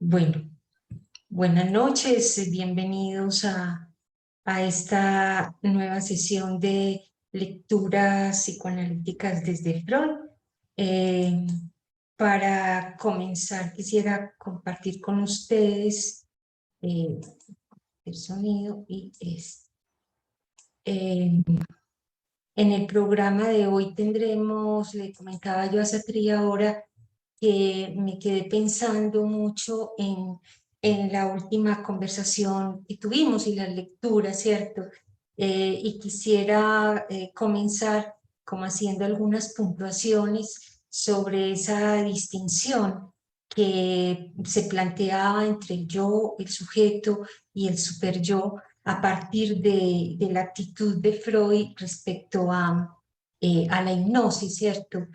Bueno, buenas noches, bienvenidos a esta nueva sesión de lecturas psicoanalíticas desde Freud. Para comenzar, quisiera compartir con ustedes el sonido y en el programa de hoy tendremos, le comentaba yo a Satri ahora, que me quedé pensando mucho en la última conversación que tuvimos y las lecturas, ¿cierto? Y quisiera comenzar como haciendo algunas puntuaciones sobre esa distinción que se planteaba entre el yo, el sujeto y el superyo a partir de la actitud de Freud respecto a la hipnosis, ¿cierto?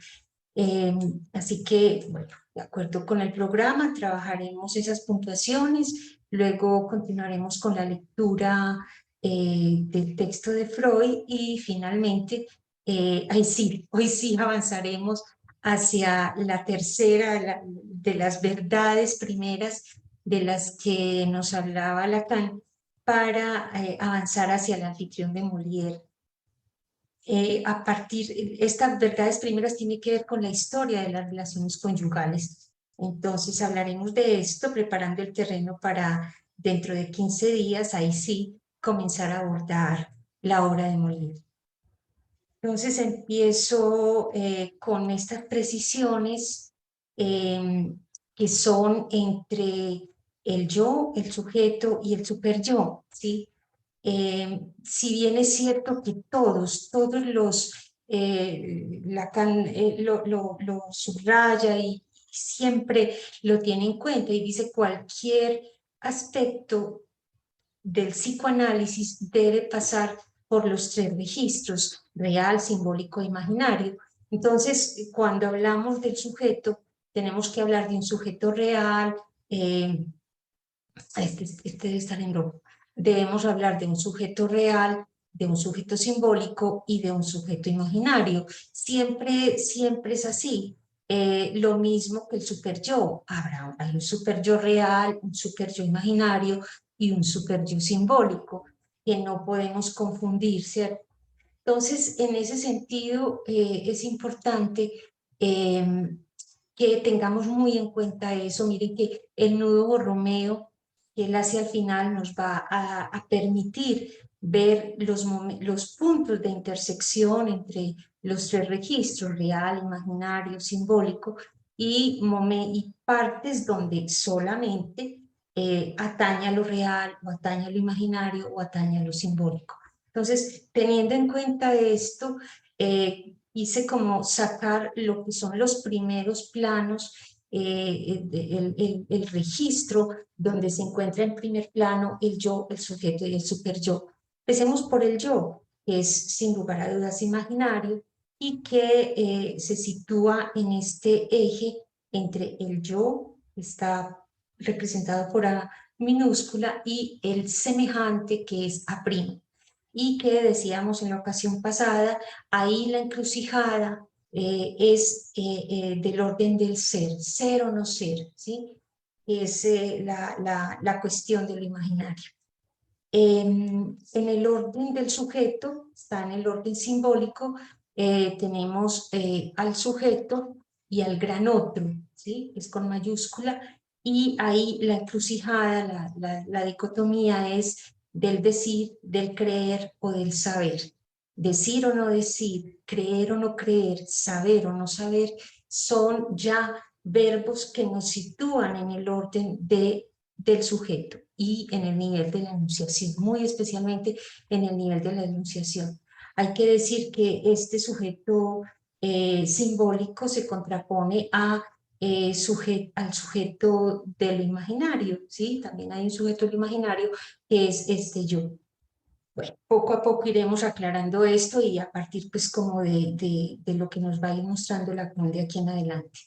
Así que, bueno, de acuerdo con el programa, trabajaremos esas puntuaciones, luego continuaremos con la lectura del texto de Freud y finalmente, hoy sí avanzaremos hacia la tercera de las verdades primeras de las que nos hablaba Lacan para avanzar hacia el anfitrión de Molière. Estas verdades primeras tienen que ver con la historia de las relaciones conyugales. Entonces hablaremos de esto, preparando el terreno para dentro de 15 días, ahí sí, comenzar a abordar la obra de Molière. Entonces empiezo con estas precisiones que son entre el yo, el sujeto y el superyo, ¿sí? Si bien es cierto que todos Lacan lo subraya y siempre lo tiene en cuenta y dice cualquier aspecto del psicoanálisis debe pasar por los tres registros, real, simbólico e imaginario. Entonces, cuando hablamos del sujeto, tenemos que hablar de un sujeto real, este debe estar en rojo. Debemos hablar de un sujeto real, de un sujeto simbólico y de un sujeto imaginario. Siempre es así. Lo mismo que el superyo. Hay un superyo real, un superyo imaginario y un superyo simbólico, que no podemos confundir, ¿cierto? Entonces, en ese sentido, es importante que tengamos muy en cuenta eso. Miren que el nudo borromeo que él hace al final nos va a permitir ver los puntos de intersección entre los tres registros, real, imaginario, simbólico, y partes donde solamente atañe a lo real, o atañe a lo imaginario, o atañe a lo simbólico. Entonces, teniendo en cuenta esto, hice como sacar lo que son los primeros planos, el registro donde se encuentra en primer plano el yo, el sujeto y el superyo. Empecemos por el yo, que es sin lugar a dudas imaginario y que se sitúa en este eje entre el yo, que está representado por A minúscula, y el semejante, que es A'. Y que decíamos en la ocasión pasada, ahí la encrucijada es del orden del ser o no ser, ¿sí? Es la cuestión de lo imaginario. En el orden del sujeto, está en el orden simbólico, tenemos al sujeto y al gran otro, ¿sí? Es con mayúscula, y ahí la encrucijada, la dicotomía es del decir, del creer o del saber. Decir o no decir, creer o no creer, saber o no saber, son ya verbos que nos sitúan en el orden del sujeto y en el nivel de la enunciación, muy especialmente en el nivel de la enunciación. Hay que decir que este sujeto simbólico se contrapone al sujeto del imaginario, ¿sí? También hay un sujeto del imaginario que es este yo. Bueno, poco a poco iremos aclarando esto y a partir pues como de lo que nos va a ir mostrando la de aquí en adelante.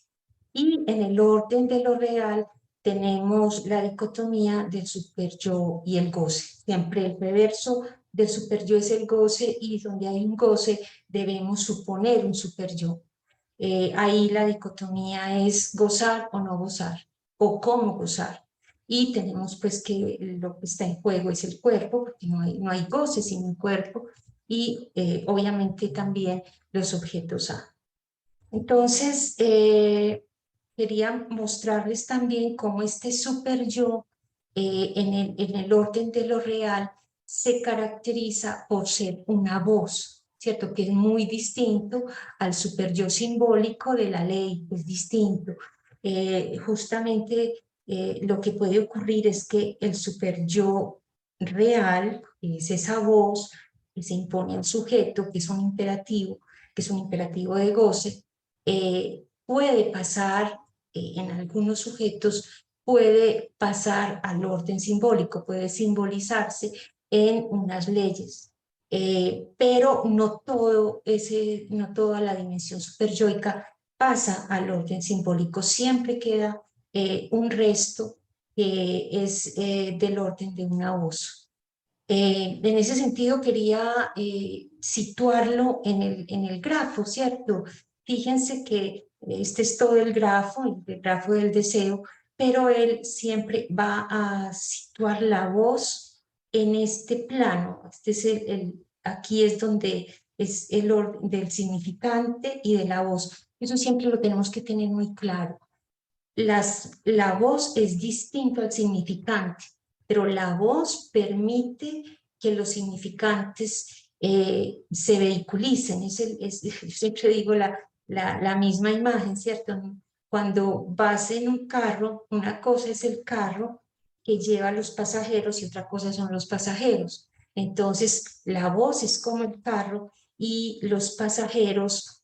Y en el orden de lo real tenemos la dicotomía del superyo y el goce. Siempre el reverso del superyo es el goce y donde hay un goce debemos suponer un superyo. Ahí la dicotomía es gozar o no gozar, o cómo gozar. y tenemos pues que lo que está en juego es el cuerpo, porque no hay goce sin un cuerpo, y obviamente también los objetos A. Entonces, quería mostrarles también cómo este super yo en el orden de lo real se caracteriza por ser una voz, ¿cierto? Que es muy distinto al super yo simbólico de la ley, es distinto. Justamente lo que puede ocurrir es que el super yo real, que es esa voz que se impone al sujeto, que es un imperativo de goce, puede pasar en algunos sujetos, puede pasar al orden simbólico, puede simbolizarse en unas leyes, pero no toda la dimensión superyoica pasa al orden simbólico, siempre queda un resto que es del orden de una voz. En ese sentido quería situarlo en el grafo, ¿cierto? Fíjense que este es todo el grafo del deseo, pero él siempre va a situar la voz en este plano. Este es aquí es donde es el orden del significante y de la voz. Eso siempre lo tenemos que tener muy claro. La voz es distinto al significante, pero la voz permite que los significantes se vehiculicen. Yo siempre digo la misma imagen, ¿cierto? Cuando vas en un carro, una cosa es el carro que lleva a los pasajeros y otra cosa son los pasajeros. Entonces, la voz es como el carro y los pasajeros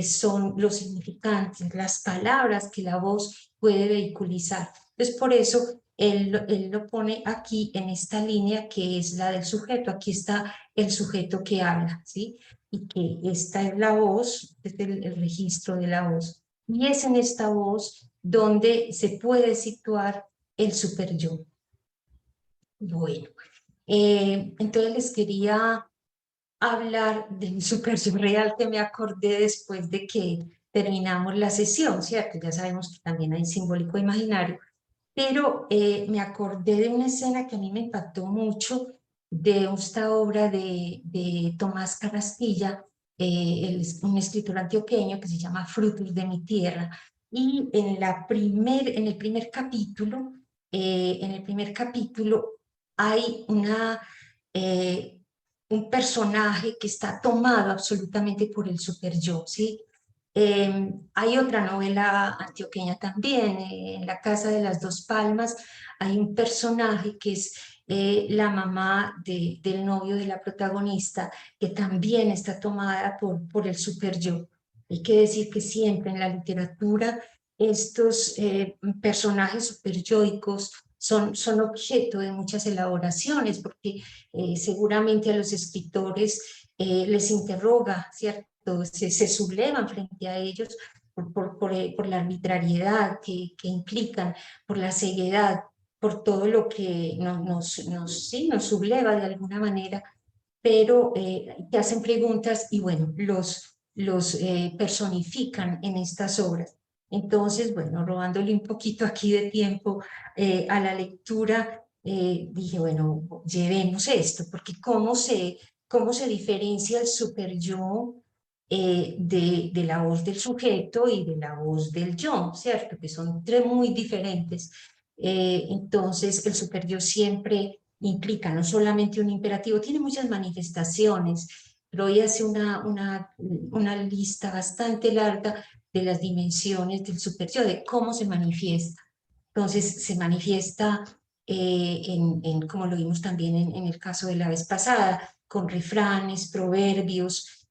son los significantes, las palabras que la voz puede vehiculizar. Entonces, por eso él lo pone aquí en esta línea que es la del sujeto. Aquí está el sujeto que habla, ¿sí? Y que esta es la voz, este es el registro de la voz. Y es en esta voz donde se puede situar el super yo. Bueno, entonces les quería hablar del super surreal que me acordé después de que terminamos la sesión, ¿cierto? Ya sabemos que también hay simbólico imaginario, pero me acordé de una escena que a mí me impactó mucho de esta obra de Tomás Carrasquilla, un escritor antioqueño que se llama Frutos de mi tierra, y en el primer capítulo hay eh, un personaje que está tomado absolutamente por el super yo, ¿sí? Hay otra novela antioqueña también, en La Casa de las Dos Palmas, hay un personaje que es la mamá del novio de la protagonista, que también está tomada por el super yo. Hay que decir que siempre en la literatura estos personajes superyoicos son objeto de muchas elaboraciones, porque seguramente a los escritores les interroga, ¿cierto? Se sublevan frente a ellos por la arbitrariedad que implican, por la ceguedad, por todo lo que sí, nos subleva de alguna manera, pero te hacen preguntas y bueno, los personifican en estas obras. Entonces, bueno, robándole un poquito aquí de tiempo a la lectura, dije, bueno, llevemos esto, porque cómo se diferencia el super yo de la voz del sujeto y de la voz del yo, ¿cierto? Que son tres muy diferentes. Entonces, el super yo siempre implica no solamente un imperativo, tiene muchas manifestaciones, pero hoy hace una lista bastante larga de las dimensiones del super yo, de cómo se manifiesta. Entonces, se manifiesta, como lo vimos también en el caso de la vez pasada, con refranes, proverbios,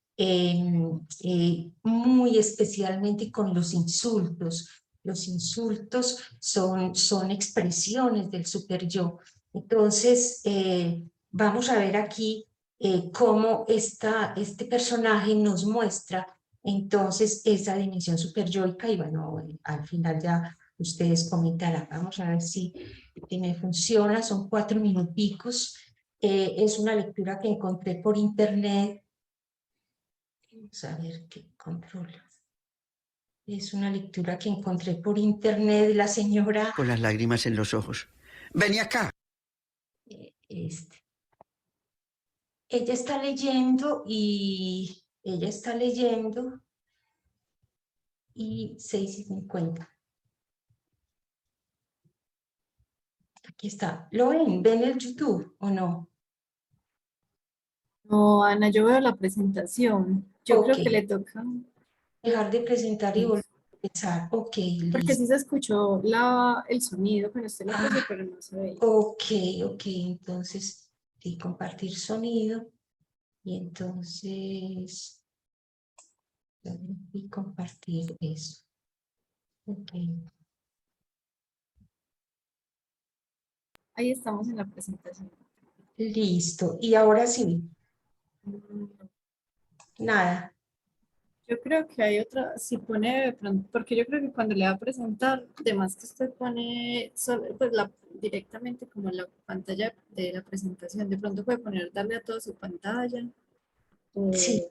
muy especialmente con los insultos. Los insultos son expresiones del super yo. Entonces, vamos a ver aquí cómo este personaje nos muestra entonces esa dimensión superyoica y bueno, al final ya ustedes comentarán. Vamos a ver si me funciona, son 4 minuticos. Es una lectura que encontré por internet. Vamos a ver qué control. Es una lectura que encontré por internet. La señora Con las lágrimas en los ojos. Vení acá. Este. Ella está leyendo y 6:50. Aquí está. ¿Lo ven? ¿Ven el YouTube o no? No, Ana, yo veo la presentación. Yo Ok. creo que le toca, Dejar de presentar y volver a empezar. Ok, porque listo. sí se escuchó el sonido cuando usted lo puso, pero no se veía. Ok, entonces, sí, compartir sonido. Y entonces, y compartir eso. Ok. Ahí estamos en la presentación. Listo. Y ahora sí, nada. Yo creo que hay otra, si pone de pronto, porque yo creo que cuando le va a presentar, además que usted pone pues directamente como en la pantalla de la presentación, de pronto puede poner darle a toda su pantalla, Sí,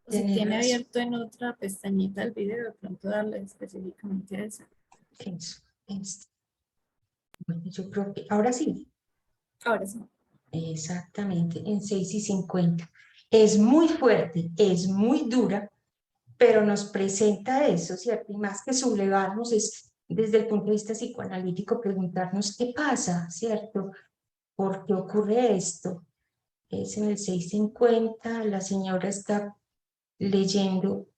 o si tenés tiene razón. abierto en otra pestañita el video, de pronto darle específicamente a esa. Eso. Bueno, yo creo que ahora sí. Ahora sí. Exactamente, en 6:50. Es muy fuerte, es muy dura, pero nos presenta eso, ¿cierto? Y más que sublevarnos es, desde el punto de vista psicoanalítico, preguntarnos qué pasa, ¿cierto? ¿Por qué ocurre esto? Es en el 6:50, la señora está leyendo,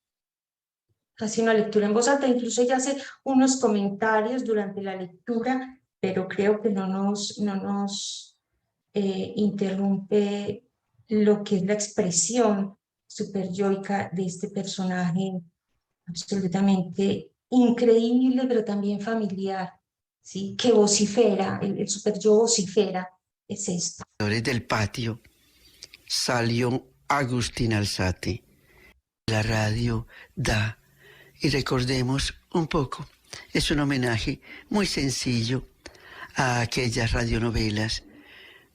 hace una lectura en voz alta, incluso ella hace unos comentarios durante la lectura, pero creo que no nos interrumpe lo que es la expresión superyoica de este personaje absolutamente increíble, pero también familiar, ¿sí? Que vocifera, el superyo vocifera, es esto. Del patio salió Agustín Alzate. La radio da, y recordemos un poco, es un homenaje muy sencillo a aquellas radionovelas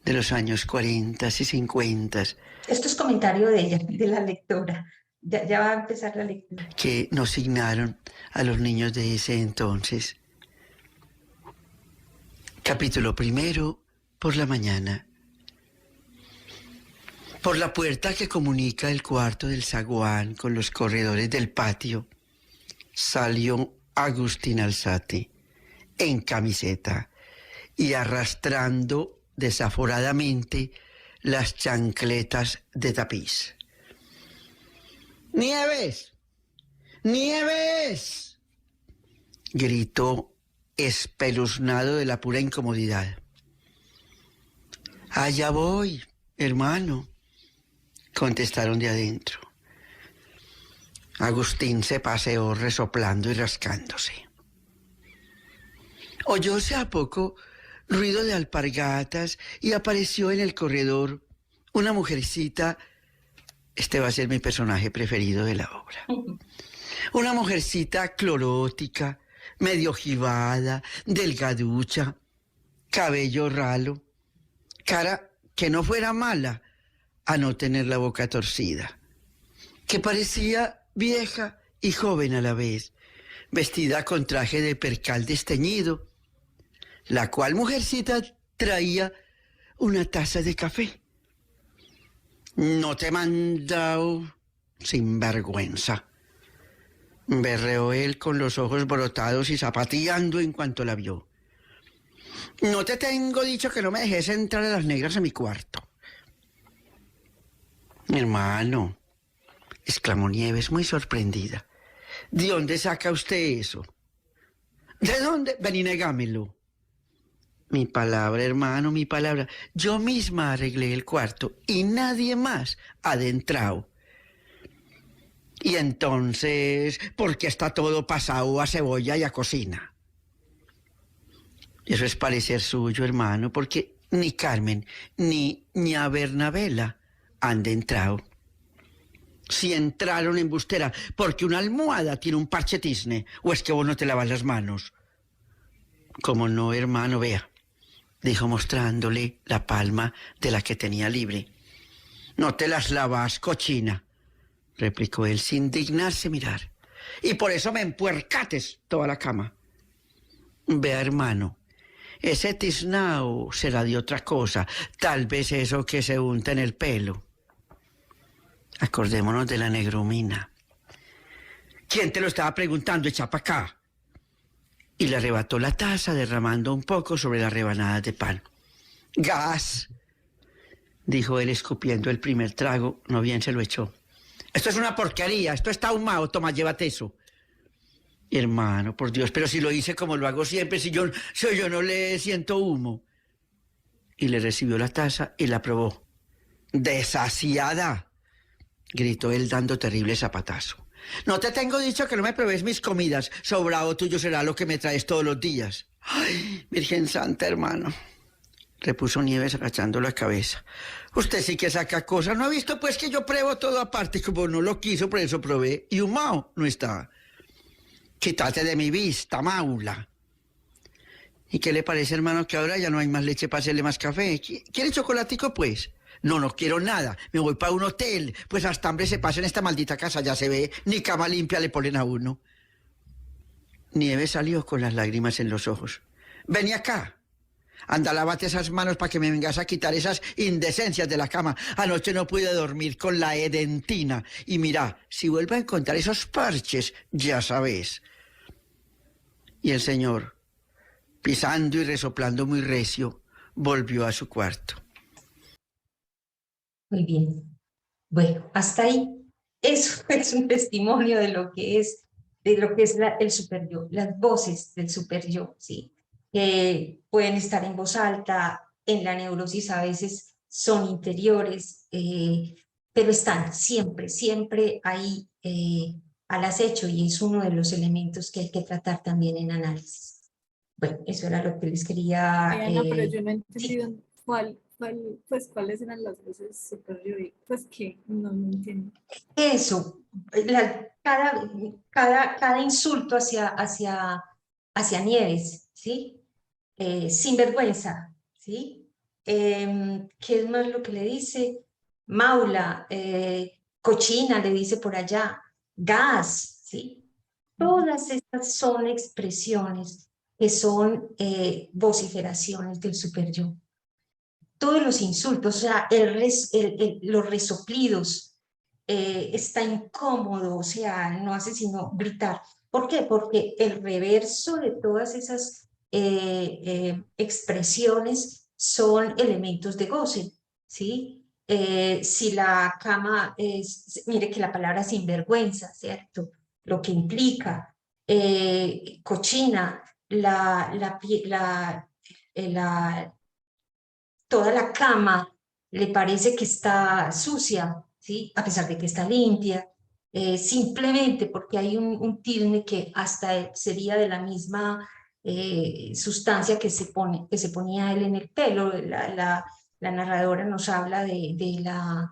de los años 40 y 50 Esto es comentario de ella, de la lectora. Ya va a empezar la lectura. que nos signaron a los niños de ese entonces. Capítulo primero, por la mañana. Por la puerta que comunica el cuarto del zaguán con los corredores del patio, salió Agustín Alzate, en camiseta y arrastrando desaforadamente las chancletas de tapiz. ¡Nieves! ¡Nieves!, gritó espeluznado de la pura incomodidad. Allá voy, hermano, contestaron de adentro. Agustín se paseó resoplando y rascándose. Oyóse a poco ruido de alpargatas y apareció en el corredor una mujercita. Este va a ser mi personaje preferido de la obra. Una mujercita clorótica, medio jibada, delgaducha, cabello ralo, cara que no fuera mala a no tener la boca torcida, que parecía vieja y joven a la vez, vestida con traje de percal desteñido, la cual mujercita traía una taza de café. No te he mandado, sinvergüenza, berreó él con los ojos brotados y zapateando en cuanto la vio. No te tengo dicho que no me dejes entrar a las negras a mi cuarto. Hermano, exclamó Nieves muy sorprendida. ¿De dónde saca usted eso? ¿De dónde? Ven y negámelo. Mi palabra, hermano, mi palabra. Yo misma arreglé el cuarto y nadie más ha adentrado. Y entonces, ¿por qué está todo pasado a cebolla y a cocina? Eso es parecer suyo, hermano, porque ni Carmen ni ña Bernabela han entrado. Si entraron, embustera, porque una almohada tiene un parche tizne, o es que vos no te lavas las manos. Como no, hermano, vea, dijo mostrándole la palma de la que tenía libre. No te las lavas, cochina, replicó él sin dignarse mirar. Y por eso me empuercates toda la cama. Vea, hermano, Ese tiznao será de otra cosa, tal vez eso que se unta en el pelo. Acordémonos de la negrumina. ¿Quién te lo estaba preguntando? Echa pa' acá. Y le arrebató la taza, derramando un poco sobre las rebanadas de pan. Gas, dijo él escupiendo el primer trago, no bien se lo echó. Esto es una porquería, esto está ahumado, toma, llévate eso. Hermano, por Dios, pero si lo hice como lo hago siempre, si yo no le siento humo. Y le recibió la taza y la probó. ¡Desasiada!, gritó él dando terrible zapatazo. No te tengo dicho que no me pruebes mis comidas, sobrado tuyo será lo que me traes todos los días. Ay, Virgen Santa, hermano, repuso Nieves agachando la cabeza. Usted sí que saca cosas, ¿no ha visto pues que yo pruebo todo aparte? Como no lo quiso, por eso probé, y humao no está. Quítate de mi vista, maula. ¿Y qué le parece, hermano, que ahora ya no hay más leche para hacerle más café? ¿Quiere chocolatico, pues? No, no quiero nada. Me voy para un hotel. Pues hasta hambre se pasa en esta maldita casa, ya se ve. Ni cama limpia le ponen a uno. Nieves salió con las lágrimas en los ojos. Vení acá. Anda, lávate esas manos para que me vengas a quitar esas indecencias de la cama. Anoche no pude dormir con la edentina. Y mira, si vuelvo a encontrar esos parches, ya sabes. Y el señor, pisando y resoplando muy recio, volvió a su cuarto. Muy bien. Bueno, hasta ahí. Eso es un testimonio de lo que es el superyo, las voces del superyo, ¿sí? Que pueden estar en voz alta, en la neurosis a veces son interiores, pero están siempre, siempre ahí al acecho, y es uno de los elementos que hay que tratar también en análisis. Bueno, eso era lo que les quería... Ana, pero yo no he sí. entendido cuáles eran las voces superior y pues que no entiendo. Eso, cada insulto hacia Nieves, ¿sí? Sinvergüenza, ¿sí? ¿Qué es más lo que le dice? Maula, cochina, le dice por allá, gas, ¿sí? Todas estas son expresiones que son vociferaciones del superyo. Todos los insultos, o sea, los resoplidos, está incómodo, o sea, no hace sino gritar. ¿Por qué? Porque el reverso de todas esas expresiones son elementos de goce, ¿sí? Si la cama es, mire que la palabra sinvergüenza, ¿cierto? Lo que implica cochina, toda la cama le parece que está sucia, ¿sí? A pesar de que está limpia, simplemente porque hay un tilde que hasta sería de la misma sustancia que se ponía él en el pelo. La narradora nos habla de la...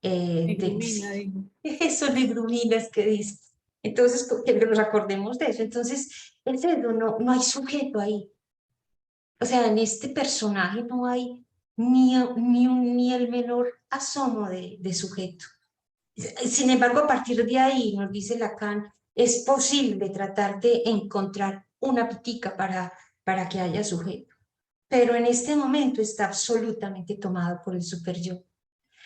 Negrumina, dijo. eso, negruminas que dice. Entonces, que nos acordemos de eso. Entonces, el dedo no hay sujeto ahí. O sea, en este personaje no hay ni el menor asomo de sujeto. Sin embargo, a partir de ahí, nos dice Lacan, es posible tratar de encontrar una pitica para que haya sujeto. Pero en este momento está absolutamente tomado por el superyo.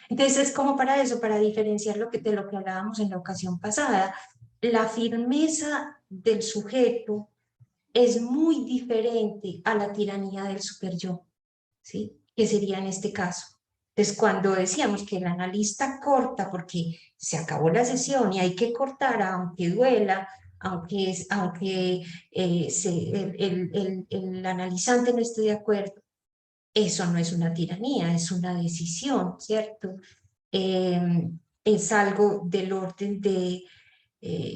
Entonces, es como para eso, para diferenciar de lo que hablábamos en la ocasión pasada. La firmeza del sujeto es muy diferente a la tiranía del superyo, ¿sí? Que sería en este caso. Entonces, cuando decíamos que el analista corta porque se acabó la sesión y hay que cortar, aunque duela, aunque el analizante no esté de acuerdo, eso no es una tiranía, es una decisión, ¿cierto? Es algo del orden de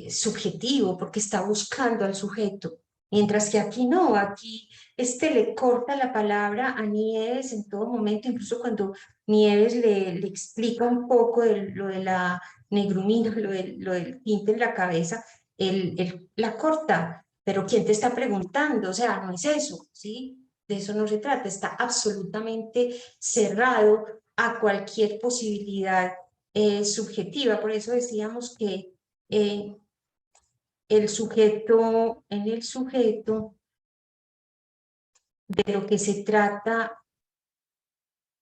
subjetivo, porque está buscando al sujeto. Mientras que aquí no, aquí le corta la palabra a Nieves en todo momento, incluso cuando Nieves le explica un poco lo de la negrumina, lo del tinte en la cabeza, él la corta, pero ¿quién te está preguntando? O sea, no es eso, ¿sí? De eso no se trata, está absolutamente cerrado a cualquier posibilidad subjetiva. Por eso decíamos que en el sujeto de lo que se trata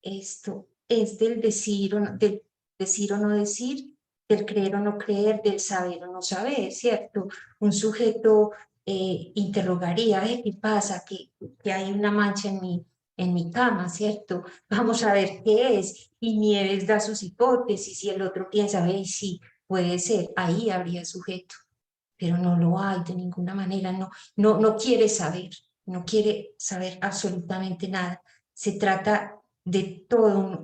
esto es del decir o no decir, del creer o no creer, del saber o no saber, ¿cierto? Un sujeto interrogaría, ¿qué pasa? Que hay una mancha en mi cama, ¿cierto? Vamos a ver qué es. Y Nieves da sus hipótesis y el otro piensa, ve, sí, puede ser, ahí habría sujeto, pero no lo hay de ninguna manera, no quiere saber, no quiere saber absolutamente nada. Se trata de todo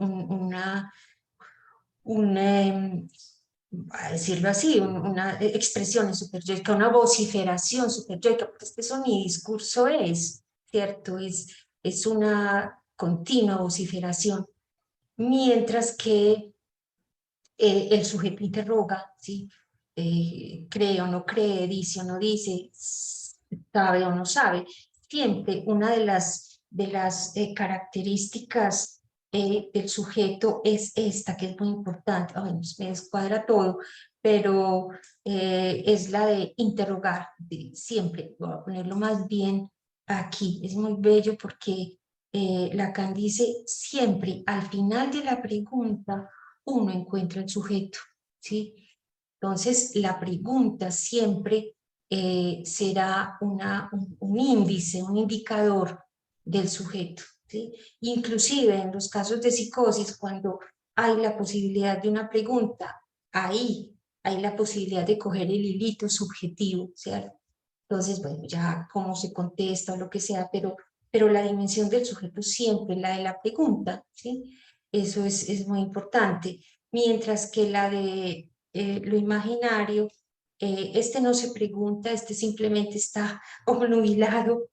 a decirlo así, una expresión superyoica, una vociferación superyoica, porque es que eso mi discurso es, ¿cierto? Es una continua vociferación, mientras que el sujeto interroga, ¿sí? Cree o no cree, dice o no dice, sabe o no sabe. Siempre una de las características del sujeto es esta, que es muy importante. Bueno, me descuadra todo, pero es la de interrogar, siempre. Voy a ponerlo más bien aquí. Es muy bello porque Lacan dice siempre al final de la pregunta uno encuentra el sujeto, ¿sí? Entonces, la pregunta siempre será un índice, un indicador del sujeto, ¿sí? Inclusive en los casos de psicosis, cuando hay la posibilidad de una pregunta, ahí hay la posibilidad de coger el hilito subjetivo, ¿cierto? Entonces, bueno, ya cómo se contesta o lo que sea, pero la dimensión del sujeto siempre, la de la pregunta, ¿sí? Eso es muy importante. Mientras que la de lo imaginario, este no se pregunta, este simplemente está obnubilado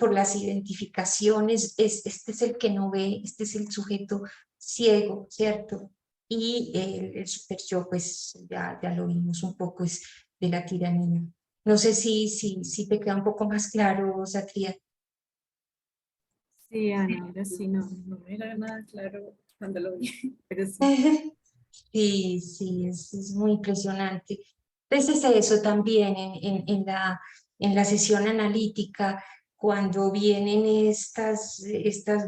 por las identificaciones, este es el que no ve, este es el sujeto ciego, ¿cierto? Y el super yo, pues ya lo vimos un poco, es de la tiranía. No sé si te queda un poco más claro, Satria. Sí, Ana, ahora sí no me era nada claro cuando lo vi, pero sí. Sí, es muy impresionante. Entonces eso también en la sesión analítica, cuando vienen estas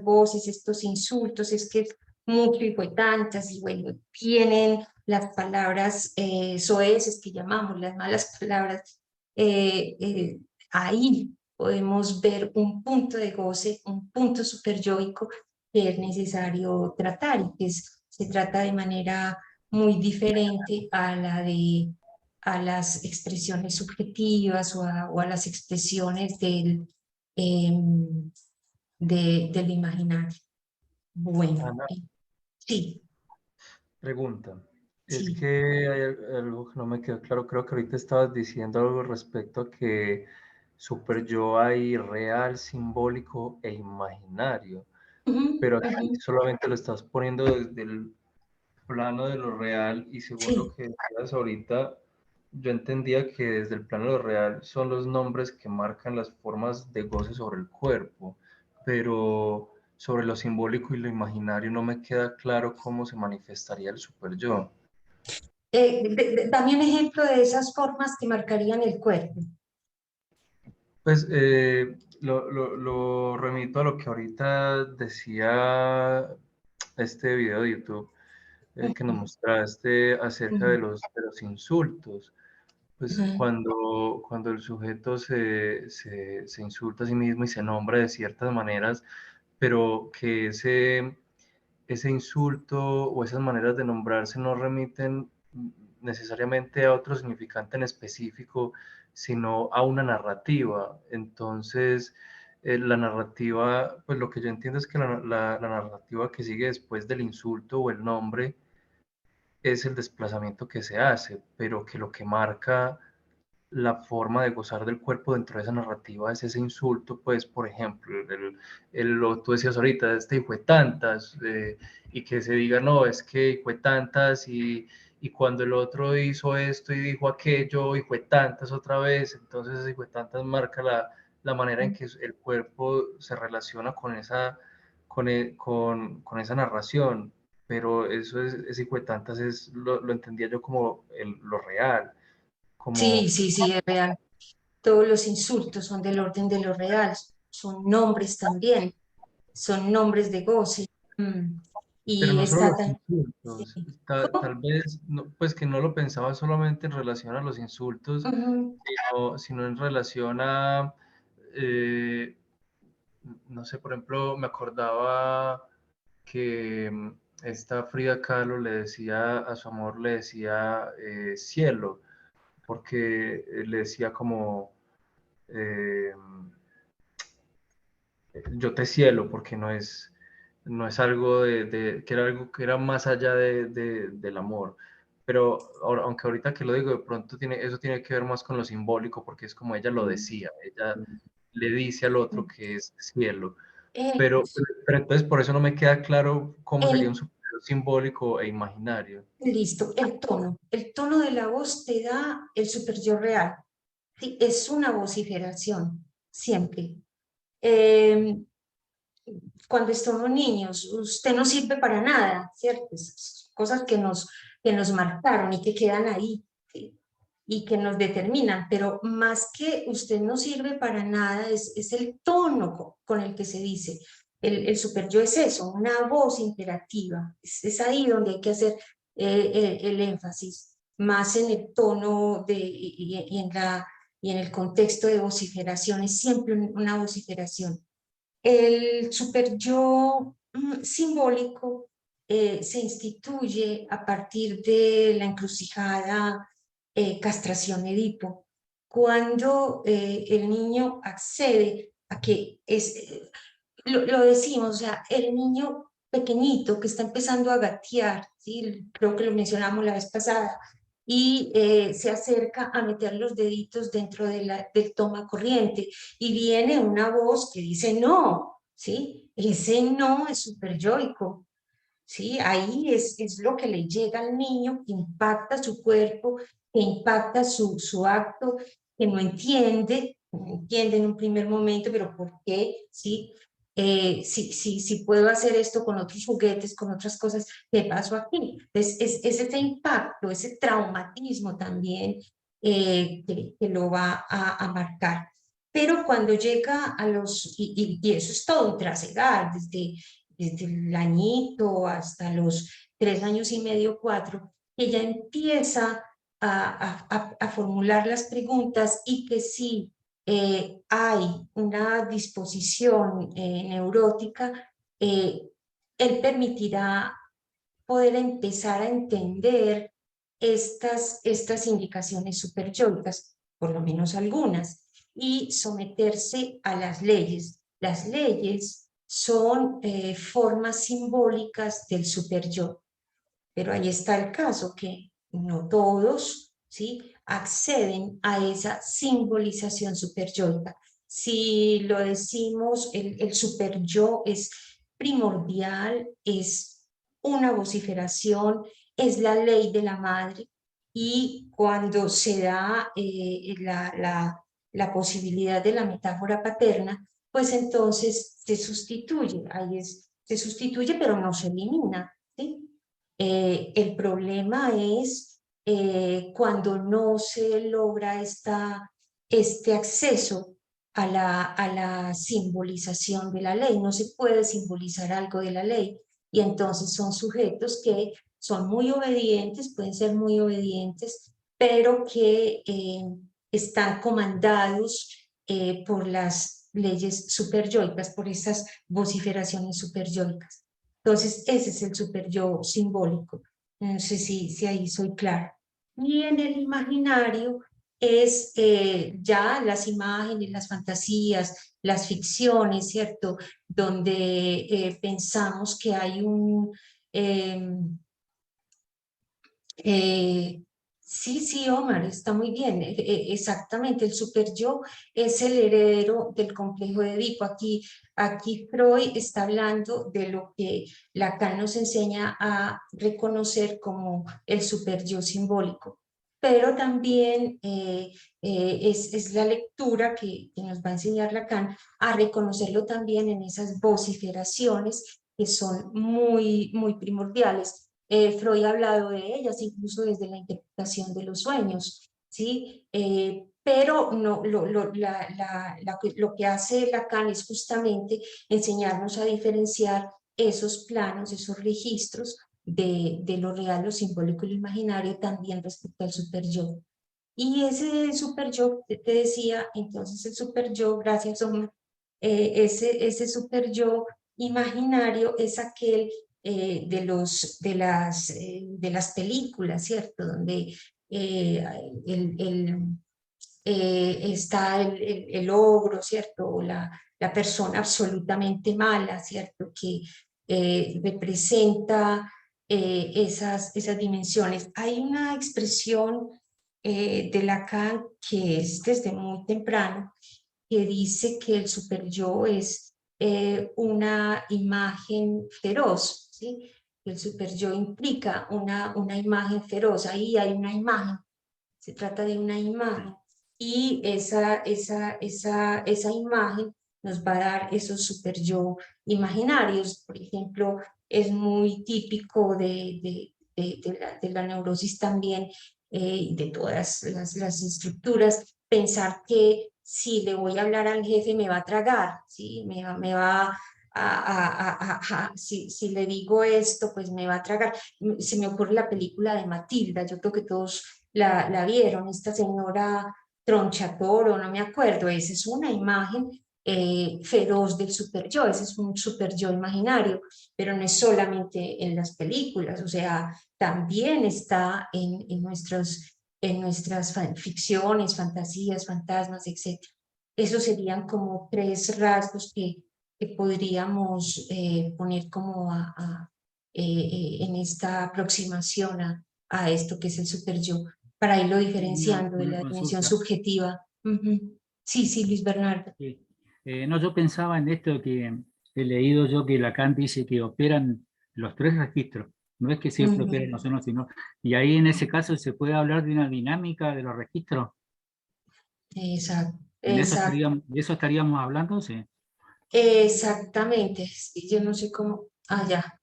voces, estos insultos, es que es mucho y fue tantas, y bueno, vienen las palabras soeces que llamamos, las malas palabras, ahí podemos ver un punto de goce, un punto superyoico que es necesario tratar y que se trata de manera muy diferente a a las expresiones subjetivas o a las expresiones em, del imaginario. Bueno, Ana, sí, pregunta. Es sí. que hay algo que no me quedó claro. Creo que ahorita estabas diciendo algo respecto a que super yo hay real, simbólico e imaginario, Ujú, pero aquí ujú, solamente lo estás poniendo desde el plano de lo real y según lo sí. que decías ahorita, yo entendía que desde el plano de lo real son los nombres que marcan las formas de goce sobre el cuerpo, pero sobre lo simbólico y lo imaginario no me queda claro cómo se manifestaría el super yo. Dame un ejemplo de esas formas que marcarían el cuerpo. Pues lo remito a lo que ahorita decía este video de YouTube que nos Ujú, mostraste acerca ujú, de los insultos. Pues ujú. cuando el sujeto se insulta a sí mismo y se nombra de ciertas maneras, pero que ese insulto o esas maneras de nombrarse no remiten necesariamente a otro significante en específico, sino a una narrativa. Entonces, la narrativa, pues lo que yo entiendo es que la narrativa que sigue después del insulto o el nombre es el desplazamiento que se hace, pero que lo que marca la forma de gozar del cuerpo dentro de esa narrativa es ese insulto, pues, por ejemplo, lo tú decías ahorita, este hijo de tantas, y que se diga, no, es que hijo de tantas, y cuando el otro hizo esto y dijo aquello, hijo de tantas otra vez, entonces ese hijo de tantas marca la manera en que el cuerpo se relaciona con con esa narración, pero eso es, ese hijo de tantas lo entendía yo como lo real, como Sí, es real. Todos los insultos son del orden de lo real. son nombres también, son nombres de goce. Pero Y no solo está los tan... insultos, sí. ¿Cómo? tal vez, pues que no lo pensaba solamente en relación a los insultos, Ujú. sino en relación a, eh, no sé, por ejemplo, me acordaba que esta Frida Kahlo le decía a su amor, le decía cielo, porque le decía como, eh, yo te cielo, porque no es algo que era algo que era más allá del amor. Pero aunque ahorita que lo digo, de pronto eso tiene que ver más con lo simbólico, porque es como ella lo decía, ella le dice al otro que es cielo. Eh, Pero entonces por eso no me queda claro cómo sería un el, superior simbólico e imaginario. listo, el tono de la voz te da el super yo real. Sí, es una vociferación, siempre. Eh, Cuando estamos niños, usted no sirve para nada, ¿cierto? Cosas que nos marcaron y que quedan ahí, ¿sí? Y que nos determinan, pero más que usted no sirve para nada, es el tono con el que se dice. El super yo es eso, una voz imperativa, es ahí donde hay que hacer el énfasis, más en el tono y en el contexto de vociferación, es siempre una vociferación. El super yo simbólico se instituye a partir de la encrucijada castración-Edipo, cuando el niño accede a que lo decimos, o sea, el niño pequeñito que está empezando a gatear, ¿sí? Creo que lo mencionamos la vez pasada, y se acerca a meter los deditos dentro del toma corriente y viene una voz que dice no, ¿sí? Ese no es súper yoico, ¿sí? Ahí es lo que le llega al niño, que impacta su cuerpo, que impacta su acto, que no entiende en un primer momento, pero ¿por qué? ¿Sí? Si puedo hacer esto con otros juguetes, con otras cosas, ¿qué pasó aquí? Entonces, es ese impacto, ese traumatismo también que lo va a marcar. Pero cuando llega a y eso es todo un trasegar, desde el añito hasta los 3 años y medio, 4, que ya empieza a formular las preguntas y que sí hay una disposición neurótica, él permitirá poder empezar a entender estas indicaciones superyoicas, por lo menos algunas, y someterse a las leyes. Las leyes son formas simbólicas del superyo, pero ahí está el caso que no todos, ¿sí?, acceden a esa simbolización superyoica. Si lo decimos, el superyo es primordial, es una vociferación, es la ley de la madre, y cuando se da la posibilidad de la metáfora paterna, pues entonces se sustituye, se sustituye pero no se elimina, ¿sí? El problema es cuando no se logra este acceso a la simbolización de la ley. No se puede simbolizar algo de la ley y entonces son sujetos que son muy obedientes, pueden ser muy obedientes, pero que están comandados por las leyes superyoicas, por esas vociferaciones superyoicas. Entonces, ese es el super yo simbólico. No sé si ahí soy clara. Y en el imaginario es ya las imágenes, las fantasías, las ficciones, ¿cierto? Donde pensamos que hay em, eh, sí, sí, Omar, está muy bien. Exactamente, el super yo es el heredero del complejo de Edipo. Aquí Freud está hablando de lo que Lacan nos enseña a reconocer como el super yo simbólico. Pero también es la lectura que nos va a enseñar Lacan a reconocerlo también en esas vociferaciones que son muy, muy primordiales. Freud ha hablado de ellas incluso desde la interpretación de los sueños, ¿sí? pero no, lo que hace Lacan es justamente enseñarnos a diferenciar esos planos, esos registros de lo real, lo simbólico y lo imaginario también respecto al superyo. Y ese superyo, te decía, entonces el superyo, gracias Omar, ese superyo imaginario es aquel de las películas, ¿cierto? Donde eh, el, está el ogro, ¿cierto? O la persona absolutamente mala, ¿cierto? Que representa esas dimensiones. Hay una expresión de Lacan que es desde muy temprano, que dice que el superyo es una imagen feroz, ¿sí? El superyo implica una imagen feroz, ahí hay una imagen, se trata de una imagen y esa imagen nos va a dar esos superyo imaginarios. Por ejemplo, es muy típico de la neurosis también, de todas las estructuras, pensar que si le voy a hablar al jefe me va a tragar, ¿sí? Me va si le digo esto, pues me va a tragar. Se me ocurre la película de Matilda, yo creo que todos la vieron, esta señora Tronchatoro, no me acuerdo, esa es una imagen feroz del superyo, ese es un superyo imaginario, pero no es solamente en las películas, o sea, también está en nuestras ficciones, fantasías, fantasmas, etc. Esos serían como tres rasgos que podríamos poner como en esta aproximación a esto que es el superyo, para irlo diferenciando de Una la dimensión consulta. subjetiva. Ujú. Sí, sí, Luis Bernardo. Sí. No, yo pensaba en esto que he leído yo que Lacan dice que operan los tres registros. No es que siempre operen Ujú. los unos, sino. Y ahí en ese caso se puede hablar de una dinámica de los registros. Exacto, En eso exacto, estaríamos, de eso estaríamos hablando, sí. exactamente. Sí, yo no sé cómo. Ah, ya,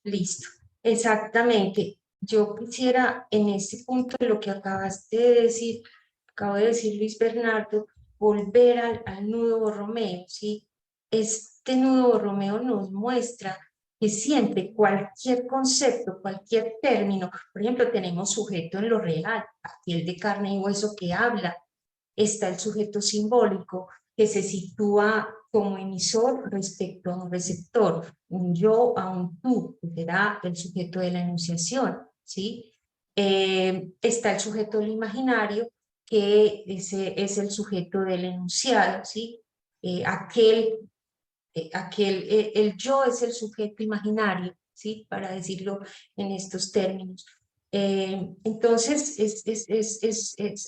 listo. Exactamente. Yo quisiera en este punto de lo que acabaste de decir, acabo de decir Luis Bernardo, volver al nudo borromeo, ¿sí? Este nudo borromeo nos muestra que siempre cualquier concepto, cualquier término, por ejemplo, tenemos sujeto en lo real, aquel de carne y hueso que habla, está el sujeto simbólico que se sitúa como emisor respecto a un receptor, un yo a un tú, que será el sujeto de la enunciación, ¿sí? Está el sujeto del imaginario, que ese es el sujeto del enunciado, ¿sí? El yo es el sujeto imaginario, ¿sí? Para decirlo en estos términos. Entonces,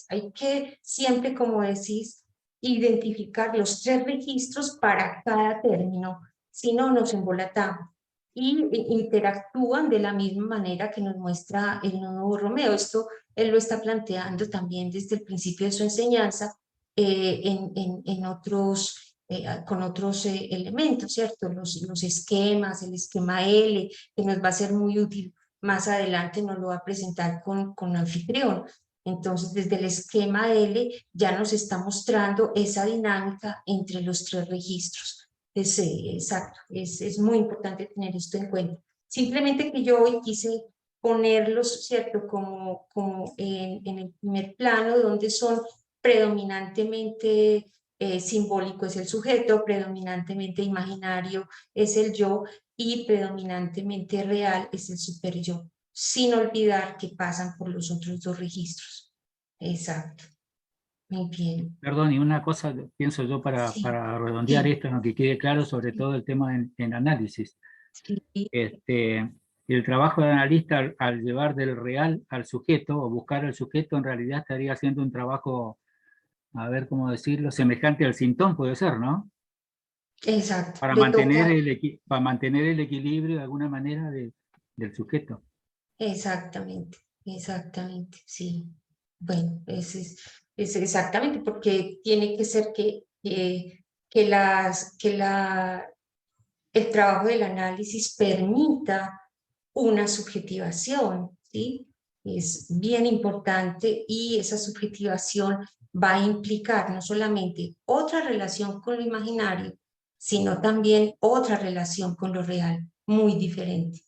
hay que siempre, como decís, identificar los tres registros para cada término, si no nos embolatamos. Y interactúan de la misma manera que nos muestra el nuevo Romeo. Esto él lo está planteando también desde el principio de su enseñanza en otros con otros elementos, ¿cierto? Los esquemas, el esquema L, que nos va a ser muy útil más adelante, nos lo va a presentar con anfitrión. Entonces, desde el esquema L ya nos está mostrando esa dinámica entre los tres registros. Exacto, es muy importante tener esto en cuenta. Simplemente que yo hoy quise ponerlos, ¿cierto? Como en el primer plano, donde son predominantemente simbólico es el sujeto, predominantemente imaginario es el yo y predominantemente real es el superyo, sin olvidar que pasan por los otros dos registros. Exacto. Muy bien. Perdón, y una cosa pienso yo Sí, para redondear sí, esto, ¿no? Que quede claro sobre sí, todo el tema en análisis. sí, El trabajo de analista al llevar del real al sujeto o buscar al sujeto en realidad estaría haciendo un trabajo, a ver cómo decirlo, semejante al sintón, puede ser, ¿no? exacto. Para Le mantener toca, para mantener el equilibrio de alguna manera del sujeto. exactamente, exactamente, sí. Bueno, es exactamente porque tiene que ser que el trabajo del análisis permita una subjetivación, ¿sí? Es bien importante y esa subjetivación va a implicar no solamente otra relación con lo imaginario, sino también otra relación con lo real, muy diferente.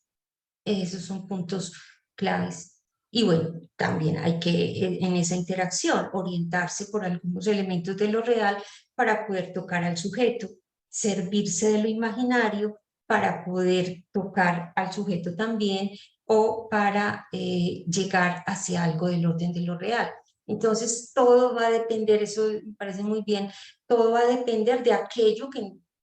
Esos son puntos claves. Y bueno, también hay que en esa interacción orientarse por algunos elementos de lo real para poder tocar al sujeto, servirse de lo imaginario para poder tocar al sujeto también o para llegar hacia algo del orden de lo real. Entonces, todo va a depender, eso me parece muy bien, todo va a depender de aquello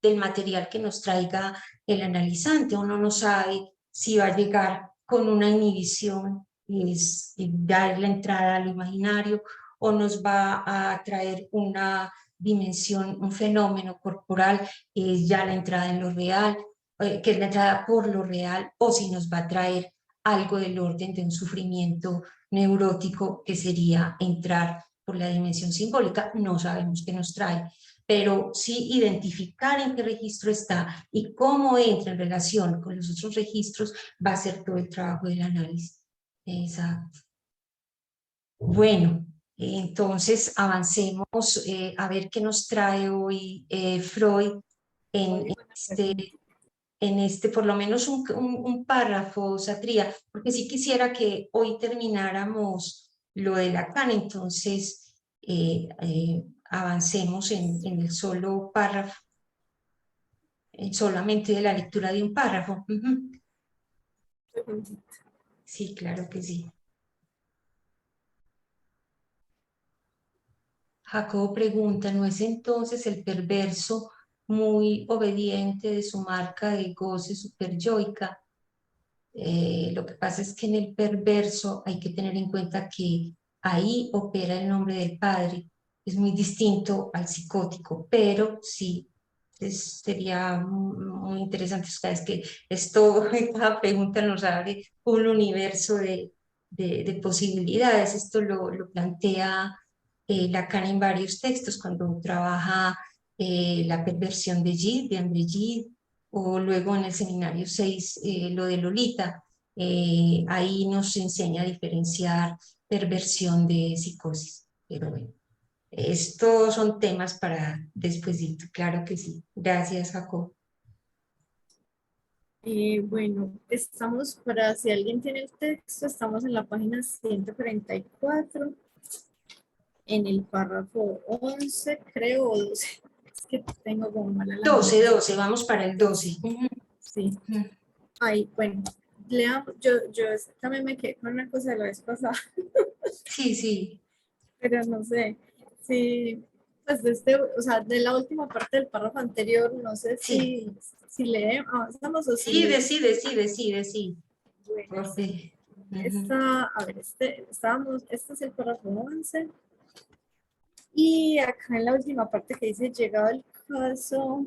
del material que nos traiga el analizante. Uno no sabe si va a llegar con una inhibición, es dar la entrada al imaginario, o nos va a traer una dimensión, un fenómeno corporal, que es ya la entrada en lo real, que es la entrada por lo real, o si nos va a traer algo del orden de un sufrimiento neurótico, que sería entrar por la dimensión simbólica. No sabemos qué nos trae, pero sí identificar en qué registro está y cómo entra en relación con los otros registros va a ser todo el trabajo del análisis. Exacto. Bueno, entonces avancemos a ver qué nos trae hoy Freud en por lo menos un párrafo, Satría, porque sí quisiera que hoy termináramos lo de Lacan, entonces avancemos en el solo párrafo, solamente de la lectura de un párrafo. Sí, claro que sí. Jacobo pregunta, ¿no es entonces el perverso muy obediente de su marca de goce superyoica? Lo que pasa es que en el perverso hay que tener en cuenta que ahí opera el nombre del padre. Es muy distinto al psicótico, pero sí, sería muy interesante. Es que esto, cada pregunta nos abre un universo de posibilidades. Esto lo plantea Lacan en varios textos, cuando trabaja la perversión de Gide, de André Gide, o luego en el seminario 6, lo de Lolita. Ahí nos enseña a diferenciar perversión de psicosis. Pero bueno, estos son temas para despuesito, claro que sí. Gracias, Jacob. Bueno, estamos para, si alguien tiene el texto, estamos en la página 144, en el párrafo 11, creo, o 12. Es que tengo como mala la 12, memoria. 12, vamos para el 12. Sí. Ahí, bueno, leamos, yo también me quedé con una cosa de la vez pasada, Sí, sí. pero no sé, si, pues o sea, de la última parte del párrafo anterior, no sé Sí, si leemos, avanzamos o si sí, leemos. sí. Bueno, Por fin. a ver, este es el párrafo 11, y acá en la última parte que dice, llegado el caso,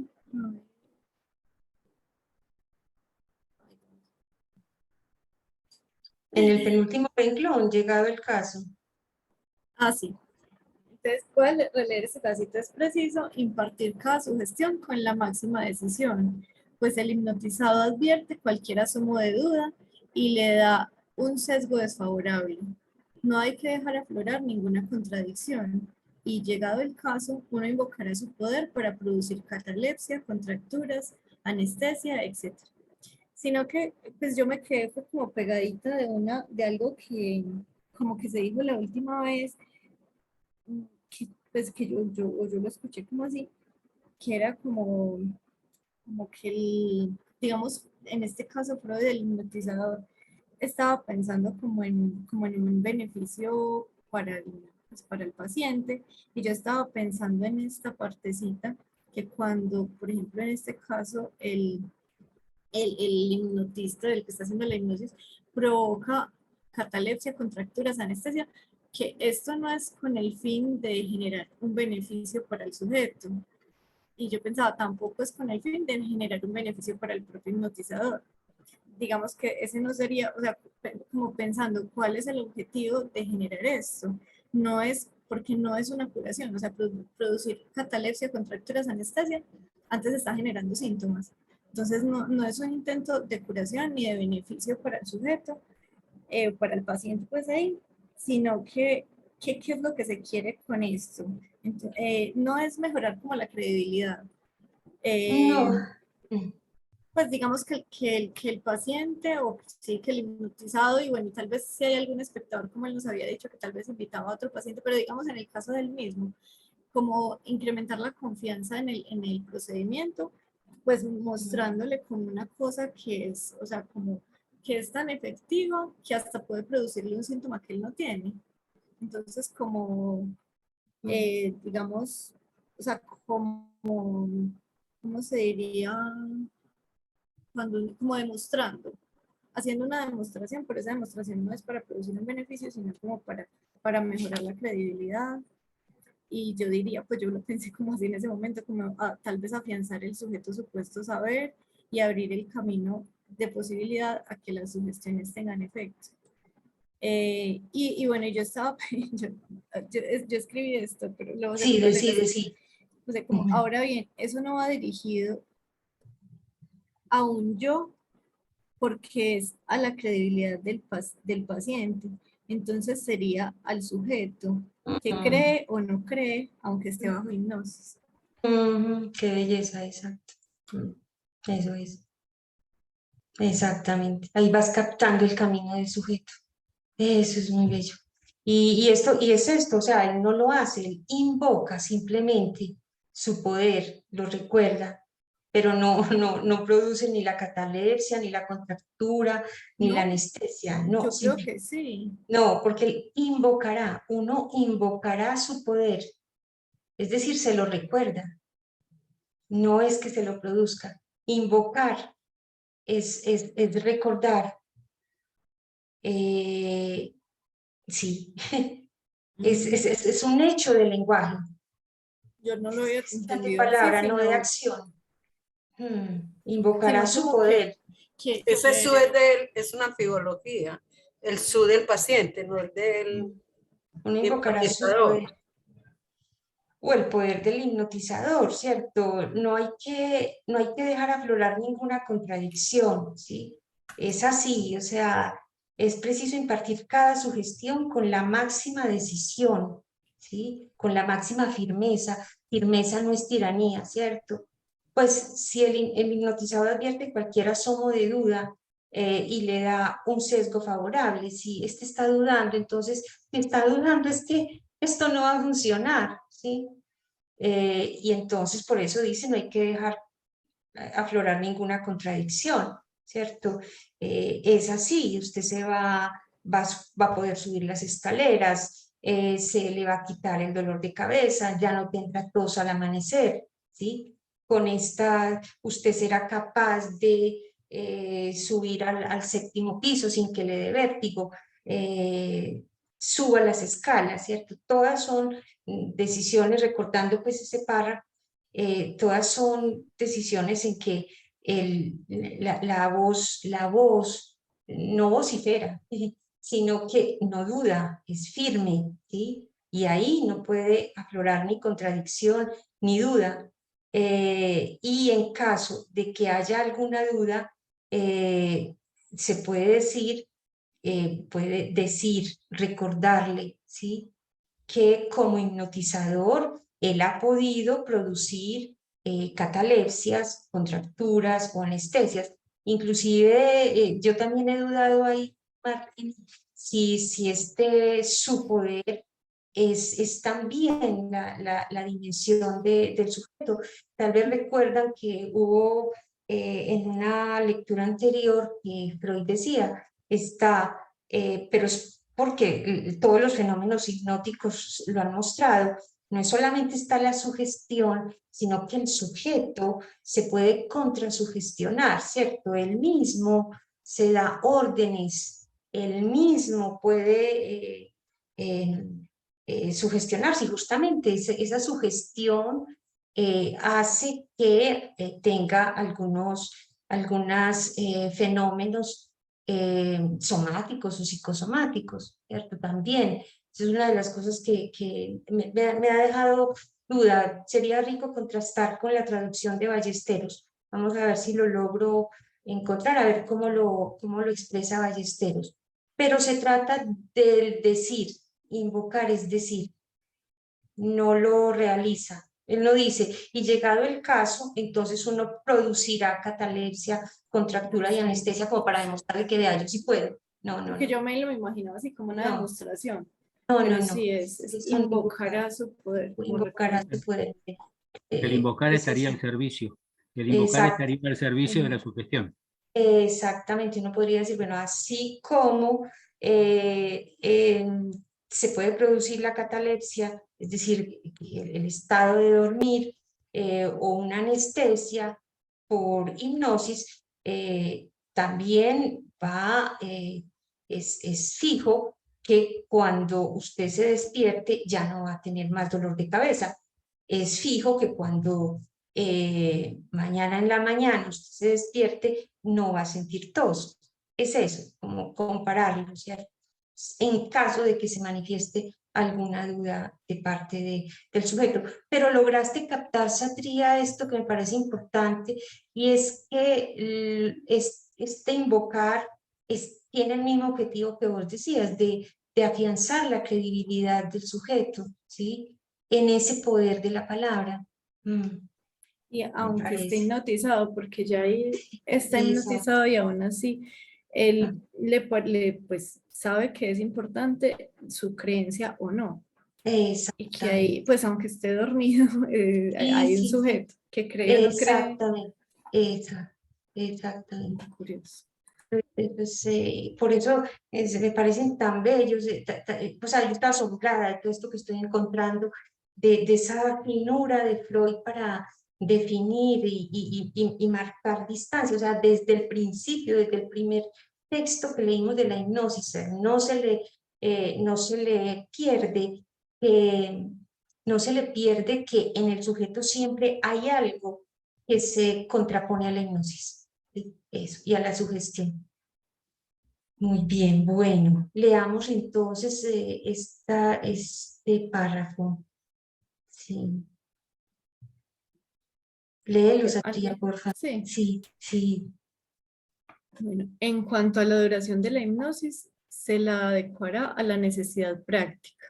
En el penúltimo renglón, llegado el caso. sí. Entonces, puede releer este pedacito. Es preciso impartir cada sugestión con la máxima decisión, pues el hipnotizado advierte cualquier asomo de duda y le da un sesgo desfavorable. No hay que dejar aflorar ninguna contradicción, y llegado el caso, uno invocará su poder para producir catalepsia, contracturas, anestesia, etc. Sino que, pues yo me quedé como pegadita de algo que como que se dijo la última vez, pues que yo lo escuché como así, que era como que digamos, en este caso Freud, el hipnotizador, estaba pensando como en un beneficio pues, para el paciente, y yo estaba pensando en esta partecita, que cuando, por ejemplo, en este caso, el hipnotista, el que está haciendo la hipnosis, provoca catalepsia, contracturas, anestesia, que esto no es con el fin de generar un beneficio para el sujeto. Y yo pensaba, tampoco es con el fin de generar un beneficio para el propio hipnotizador. Digamos que ese no sería, o sea, como pensando cuál es el objetivo de generar esto. No es, porque no es una curación, o sea, producir catalepsia, contracturas, anestesia, antes está generando síntomas. Entonces, no es un intento de curación ni de beneficio para el sujeto, para el paciente, pues ahí, sino que ¿qué es lo que se quiere con esto? Entonces, no es mejorar como la credibilidad. No. Pues digamos que el paciente o sí, que el hipnotizado, y bueno, tal vez si hay algún espectador, como él nos había dicho, que tal vez invitaba a otro paciente, pero digamos en el caso del mismo, como incrementar la confianza en el procedimiento, pues mostrándole como una cosa que es, o sea, como que es tan efectiva que hasta puede producirle un síntoma que él no tiene. Entonces, como, digamos, o sea, como, ¿cómo se diría? Cuando, como demostrando, haciendo una demostración, pero esa demostración no es para producir un beneficio, sino como para mejorar la credibilidad. Y yo diría, pues yo lo pensé como así en ese momento, como tal vez afianzar el sujeto supuesto saber y abrir el camino de posibilidad a que las sugestiones tengan efecto. Y bueno, yo estaba, yo escribí esto, pero luego se me Sí, fue la decide, idea. sí. O sea, como, ahora bien, eso no va dirigido a un yo, porque es a la credibilidad del paciente. Entonces sería al sujeto que cree o no cree, aunque esté bajo hipnosis. Qué belleza, exacto. Eso es. Exactamente. Ahí vas captando el camino del sujeto. Eso es muy bello. Y es esto, o sea, él no lo hace, él invoca simplemente su poder, lo recuerda, pero no produce ni la catalepsia, ni la contractura, ni la No, anestesia, no, yo creo que sí. no, porque él invocará, uno invocará su poder, es decir, se lo recuerda, no es que se lo produzca. Invocar es recordar, sí. Es un hecho del lenguaje. Yo no lo había Es cuestión de entendido así, palabra, no de acción. Invocará sino su como poder. Ese su es una figología, el su del paciente, no el del Uno invocará su hipnotizador. poder. O el poder del hipnotizador, ¿cierto? No hay que dejar aflorar ninguna contradicción, ¿sí? Es así, o sea, es preciso impartir cada sugestión con la máxima decisión, ¿sí? Con la máxima firmeza. Firmeza no es tiranía, ¿cierto? Pues si el hipnotizador advierte cualquier asomo de duda y le da un sesgo favorable, si este está dudando, entonces, si está dudando es que esto no va a funcionar, ¿sí? Y entonces por eso dice, no hay que dejar aflorar ninguna contradicción, ¿cierto? Es así, usted va a poder subir las escaleras, se le va a quitar el dolor de cabeza, ya no tendrá tos al amanecer, ¿sí? Con esta, usted será capaz de subir al séptimo piso sin que le dé vértigo, suba las escalas, ¿cierto? Todas son decisiones, recordando pues ese párrafo, todas son decisiones en que la voz no vocifera, sino que no duda, es firme, ¿sí? Y ahí no puede aflorar ni contradicción ni duda. Y en caso de que haya alguna duda, se puede decir, recordarle, ¿sí? Que como hipnotizador él ha podido producir catalepsias, contracturas o anestesias. Inclusive yo también he dudado ahí, Martín, si este su poder es también la dimensión del sujeto. Tal vez recuerdan que hubo en una lectura anterior que Freud decía, pero es porque todos los fenómenos hipnóticos lo han mostrado, no es solamente está la sugestión, sino que el sujeto se puede contrasugestionar, ¿cierto? Él mismo se da órdenes, él mismo puede sugestionarse, y justamente esa sugestión hace que tenga algunos fenómenos somáticos o psicosomáticos, ¿cierto? También, esa es una de las cosas que me ha dejado duda. Sería rico contrastar con la traducción de Ballesteros. Vamos a ver si lo logro encontrar, a ver cómo lo expresa Ballesteros. Pero se trata de decir, invocar, es decir, no lo realiza. Él no dice, y llegado el caso, entonces uno producirá catalepsia, contractura y anestesia como para demostrarle que vea, yo sí puedo. No, no, Porque no. yo me lo imaginaba así como una No. demostración. No, Pero no, no. sí es Eso no invocar a su poder. como invocar a su recomienda. poder. El invocar Ese estaría es- al servicio. El invocar exacto. estaría al servicio de la sugestión. Exactamente, uno podría decir, bueno, así como se puede producir la catalepsia, es decir, el estado de dormir o una anestesia por hipnosis, también es fijo que cuando usted se despierte ya no va a tener más dolor de cabeza. Es fijo que cuando mañana en la mañana usted se despierte, no va a sentir tos. Es eso, como compararlo, ¿cierto? En caso de que se manifieste alguna duda de parte del sujeto. Pero lograste captar, Satria, esto que me parece importante, y es que este invocar tiene el mismo objetivo que vos decías, de afianzar la credibilidad del sujeto, ¿sí? En ese poder de la palabra. Y aunque esté parece. hipnotizado, porque ya ahí está Exacto. hipnotizado y aún así él pues sabe que es importante su creencia o no. Y que ahí, pues aunque esté dormido, hay un Sí, sujeto que cree o no cree. exactamente. Exactamente. Curioso. Pues, por eso me parecen tan bellos. O sea, yo estaba asombrada de todo esto que estoy encontrando, de esa finura de Freud para definir y marcar distancia. O sea, desde el principio, desde el primer texto que leímos de la hipnosis, no se le pierde, eh, no se le pierde que en el sujeto siempre hay algo que se contrapone a la hipnosis. ¿Sí? Eso, y a la sugestión. Muy bien, bueno, leamos entonces este párrafo. Sí. Léelo, Satria, por favor. Sí. Sí, sí. Bueno, en cuanto a la duración de la hipnosis, se la adecuará a la necesidad práctica.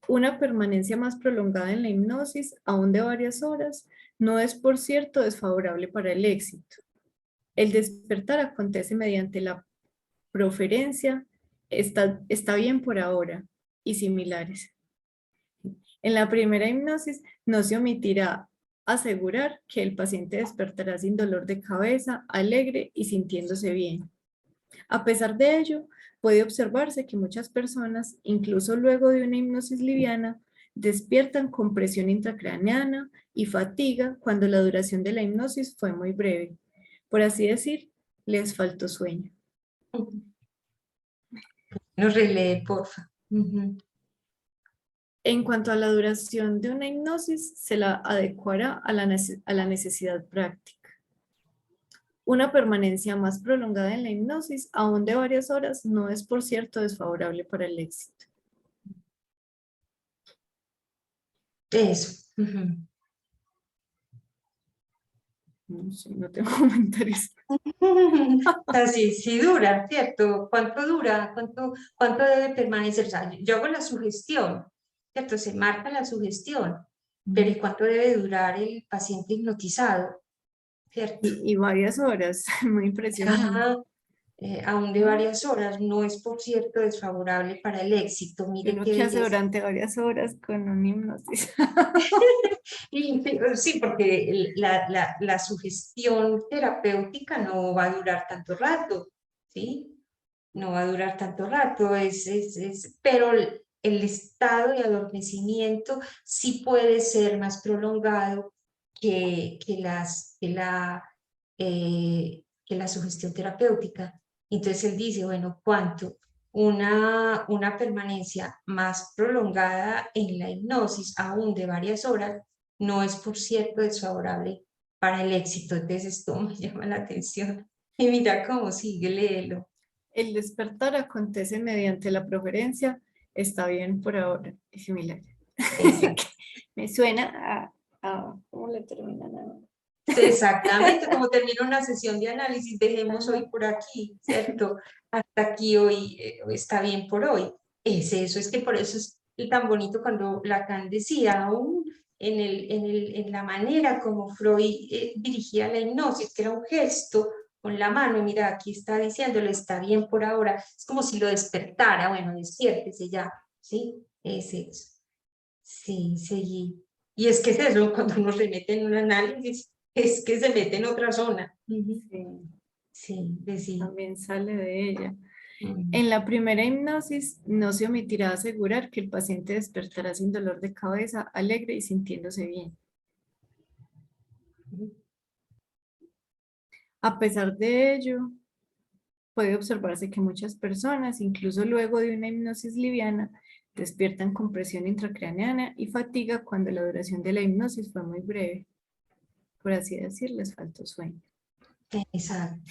Una permanencia más prolongada en la hipnosis, aún de varias horas, no es, por cierto, desfavorable para el éxito. El despertar acontece mediante la proferencia, está bien por ahora, y similares. En la primera hipnosis no se omitirá asegurar que el paciente despertará sin dolor de cabeza, alegre y sintiéndose bien. A pesar de ello, puede observarse que muchas personas, incluso luego de una hipnosis liviana, despiertan con presión intracraneana y fatiga cuando la duración de la hipnosis fue muy breve. Por así decir, les faltó sueño. Nos relee, porfa. En cuanto a la duración de una hipnosis, se la adecuará a la necesidad práctica. Una permanencia más prolongada en la hipnosis, aún de varias horas, no es, por cierto, desfavorable para el éxito. Eso. No sé, no tengo comentarios. O sea, sí dura, ¿cierto? ¿Cuánto dura? ¿Cuánto debe permanecer? O sea, yo hago la sugestión, ¿cierto? Se marca la sugestión, pero ¿y cuánto debe durar el paciente hipnotizado? ¿Cierto? Y varias horas, muy impresionante. Aún de varias horas, no es, por cierto, desfavorable para el éxito. Mire Uno qué que hace belleza. durante varias horas con un hipnosis. Sí, porque la sugestión terapéutica no va a durar tanto rato, ¿sí? No va a durar tanto rato, pero el estado de adormecimiento sí puede ser más prolongado que la sugestión terapéutica. Entonces él dice, bueno, ¿cuánto? Una permanencia más prolongada en la hipnosis, aún de varias horas, no es, por cierto, desfavorable para el éxito. Entonces esto me llama la atención. Y mira cómo sigue, léelo. El despertar acontece mediante la proferencia, está bien por ahora, es similar. Me suena ¿cómo le terminan? Exactamente, como termina una sesión de análisis, dejemos hoy por aquí, ¿cierto? Hasta aquí hoy está bien por hoy. Es eso, es que por eso es tan bonito cuando Lacan decía, aún en la manera como Freud dirigía la hipnosis, que era un gesto con la mano, mira, aquí está diciéndole, está bien por ahora, es como si lo despertara, bueno, despiértese ya, ¿sí? Es eso. Sí, seguí. Y es que es eso, cuando uno se mete en un análisis, es que se mete en otra zona. Ujú. Sí, Sí, de sí. también sale de ella. Ujú. En la primera hipnosis no se omitirá asegurar que el paciente despertará sin dolor de cabeza, alegre y sintiéndose bien. A pesar de ello, puede observarse que muchas personas, incluso luego de una hipnosis liviana, despiertan con presión intracraneana y fatiga cuando la duración de la hipnosis fue muy breve. Por así decir, les faltó sueño. Exacto.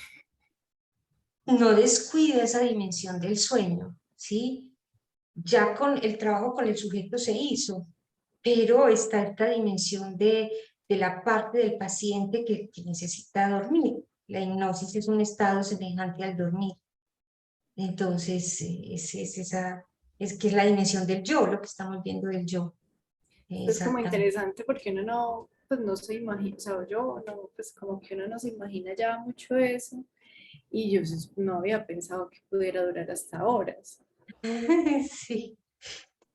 No descuida esa dimensión del sueño, ¿sí? Ya con el trabajo con el sujeto se hizo, pero está esta dimensión de la parte del paciente que necesita dormir. La hipnosis es un estado semejante al dormir. Entonces, es que es la dimensión del yo, lo que estamos viendo del yo. Es como Exactamente. interesante porque uno no, pues no se imagina, o sea, yo no, pues como que uno no se imagina ya mucho eso y yo no había pensado que pudiera durar hasta horas. Sí,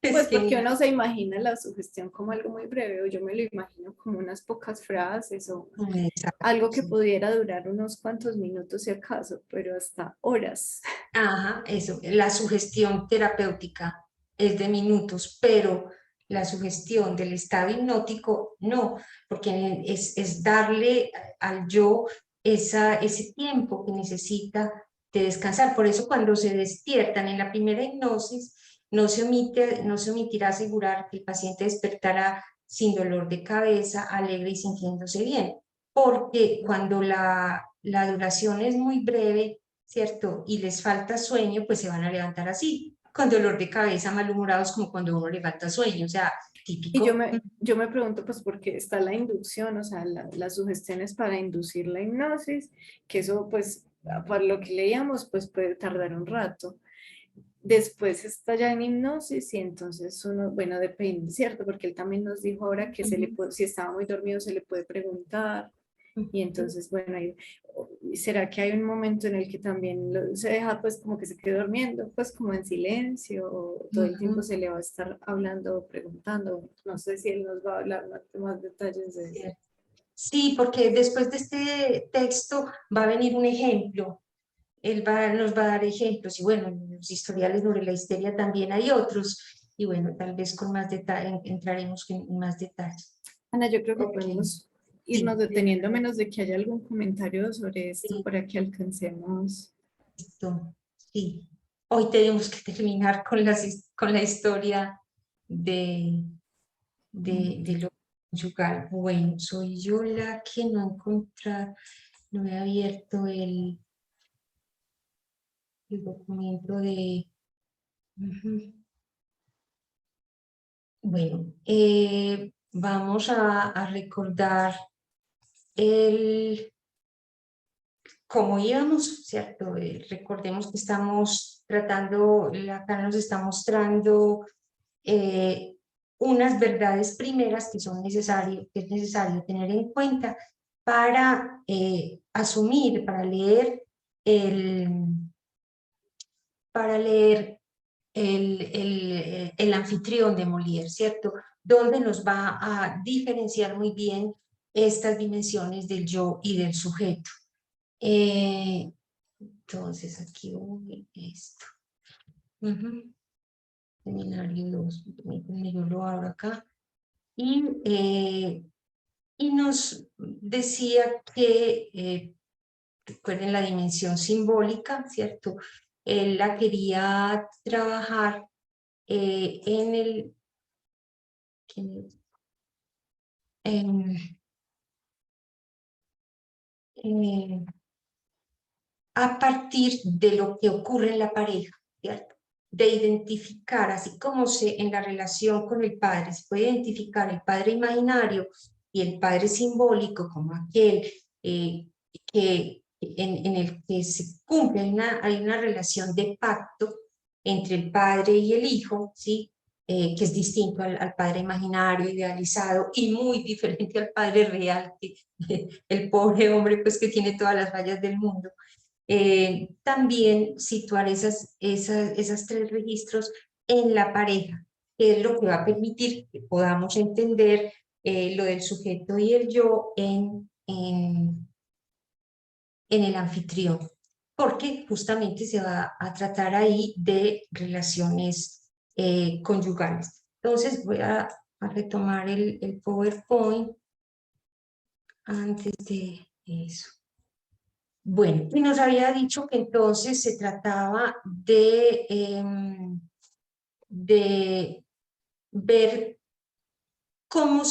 es Pues porque genial. uno se imagina la sugestión como algo muy breve, o yo me lo imagino como unas pocas frases o Exacto, algo que sí. pudiera durar unos cuantos minutos si acaso, pero hasta horas. Ajá, eso, la sugestión terapéutica es de minutos, pero la sugestión del estado hipnótico no, porque es darle al yo ese tiempo que necesita de descansar. Por eso cuando se despiertan en la primera hipnosis, no se omitirá asegurar que el paciente despertará sin dolor de cabeza, alegre y sintiéndose bien, porque cuando la duración es muy breve, ¿cierto? Y les falta sueño, pues se van a levantar así, con dolor de cabeza, malhumorados, como cuando uno le falta sueño, o sea, Y típico. yo me pregunto, pues, ¿por qué está la inducción? O sea, las sugestiones para inducir la hipnosis, que eso, pues, por lo que leíamos, pues puede tardar un rato. Después está ya en hipnosis y entonces uno, bueno, depende, ¿cierto? Porque él también nos dijo ahora que se le puede, si estaba muy dormido se le puede preguntar. Y entonces, bueno, ¿será que hay un momento en el que también se deja pues como que se quede durmiendo, pues como en silencio, o todo el tiempo se le va a estar hablando o preguntando? No sé si él nos va a hablar más detalles de eso. Sí, porque después de este texto va a venir un ejemplo. Nos va a dar ejemplos y bueno, en los historiales sobre la histeria también hay otros y bueno, tal vez con más detalle entraremos en más detalles. Ana, yo creo que Ok, podemos irnos sí, deteniendo a menos de que haya algún comentario sobre esto sí, para que alcancemos. listo, sí. Hoy tenemos que terminar con la historia de lo conyugal. Bueno, soy yo la que no encontrar, no he abierto el documento de... Ujú. Bueno, vamos a recordar cómo íbamos, ¿cierto? Recordemos que estamos tratando, acá nos está mostrando unas verdades primeras que que es necesario tener en cuenta para asumir, para leer el anfitrión de Molière, ¿cierto? Donde nos va a diferenciar muy bien estas dimensiones del yo y del sujeto. Entonces, aquí voy esto. Seminario 2, permítanme, yo lo abro acá. Y nos decía que, recuerden la dimensión simbólica, ¿cierto? Él la quería trabajar en en, eh, a partir de lo que ocurre en la pareja, ¿cierto? De identificar, así como en la relación con el padre se puede identificar el padre imaginario y el padre simbólico como aquel en el que se cumple, hay una relación de pacto, entre el padre y el hijo, ¿sí? Que es distinto al padre imaginario, idealizado, y muy diferente al padre real, que el pobre hombre pues que tiene todas las fallas del mundo. También situar esas tres registros en la pareja, que es lo que va a permitir que podamos entender lo del sujeto y el yo en el anfitrión, porque justamente se va a tratar ahí de relaciones conyugales. Entonces voy a retomar el PowerPoint antes de eso. Bueno, y nos había dicho que entonces se trataba de ver cómo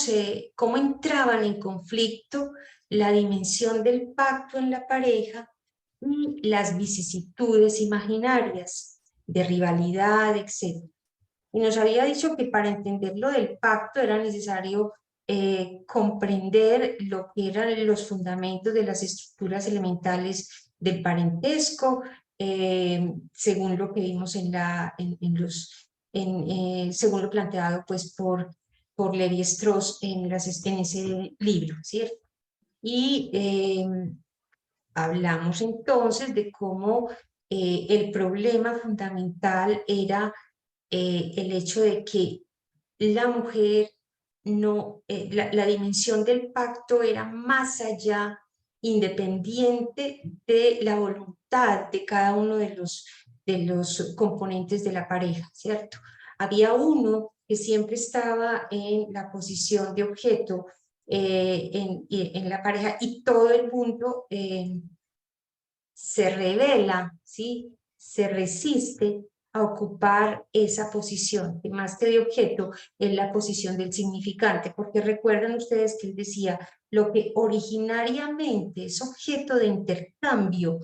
entraban en conflicto la dimensión del pacto en la pareja y las vicisitudes imaginarias de rivalidad, etc. Y nos había dicho que para entender lo del pacto era necesario comprender lo que eran los fundamentos de las estructuras elementales del parentesco, según lo que vimos según lo planteado pues por Levi-Strauss en ese libro, ¿cierto? Y hablamos entonces de cómo el problema fundamental era el hecho de que la mujer no, la dimensión del pacto era más allá, independiente de la voluntad de cada uno de los componentes de la pareja, ¿cierto? Había uno que siempre estaba en la posición de objeto en la pareja y todo el mundo se revela, ¿sí? Se resiste a ocupar esa posición, que más que de objeto es la posición del significante, porque recuerdan ustedes que él decía, lo que originariamente es objeto de intercambio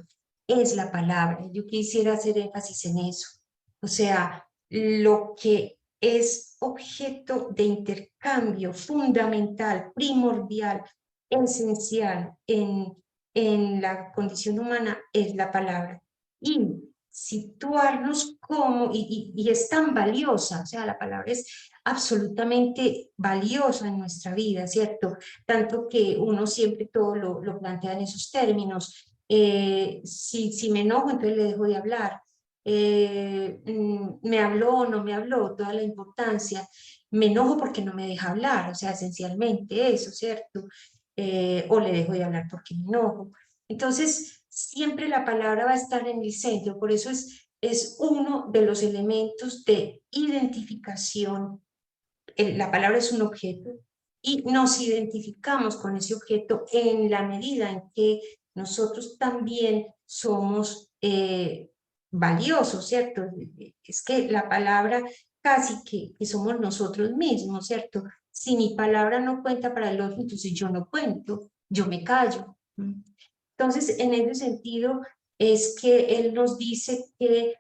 es la palabra. Yo quisiera hacer énfasis en eso. O sea, lo que es objeto de intercambio fundamental, primordial, esencial en la condición humana es la palabra. Y situarnos como, y es tan valiosa, o sea, la palabra es absolutamente valiosa en nuestra vida, ¿cierto? Tanto que uno siempre todo lo plantea en esos términos. Si me enojo, entonces le dejo de hablar. Me habló o no me habló, toda la importancia. Me enojo porque no me deja hablar, o sea, esencialmente eso, ¿cierto? O le dejo de hablar porque me enojo. Entonces, siempre la palabra va a estar en el centro, por eso es uno de los elementos de identificación. La palabra es un objeto y nos identificamos con ese objeto en la medida en que nosotros también somos valiosos, ¿cierto? Es que la palabra casi que somos nosotros mismos, ¿cierto? Si mi palabra no cuenta para el otro, entonces yo no cuento, yo me callo. Entonces, en ese sentido, es que él nos dice que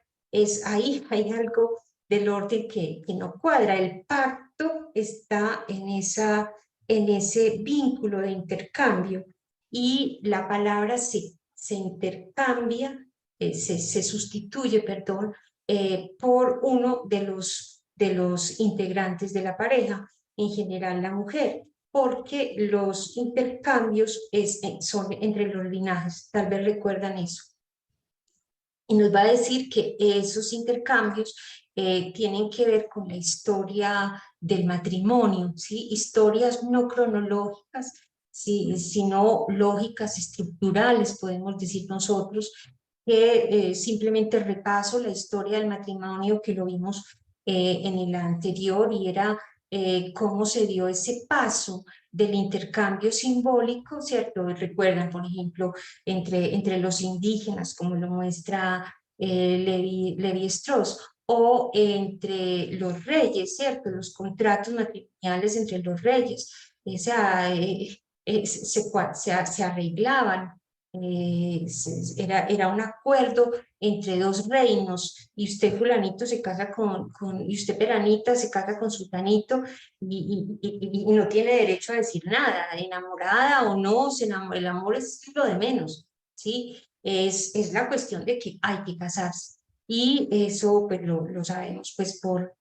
hay algo del orden que no cuadra. El pacto está en ese vínculo de intercambio y la palabra se intercambia, se sustituye, perdón, por uno de los integrantes de la pareja, en general la mujer, porque los intercambios son entre los linajes, tal vez recuerdan eso. Y nos va a decir que esos intercambios tienen que ver con la historia del matrimonio, ¿sí? Historias no cronológicas, ¿sí? Sino lógicas, estructurales, podemos decir nosotros, que simplemente repaso la historia del matrimonio que lo vimos en el anterior y era cómo se dio ese paso del intercambio simbólico, ¿cierto? Recuerdan, por ejemplo, entre los indígenas, como lo muestra Levi-Strauss, o entre los reyes, ¿cierto? Los contratos matrimoniales entre los reyes, o sea, se arreglaban, era un acuerdo entre dos reinos, y usted fulanito se casa y usted peranita se casa con sultanito, y no tiene derecho a decir nada, enamorada o no, el amor es lo de menos, ¿sí? Es la cuestión de que hay que casarse. Y eso pues lo sabemos pues por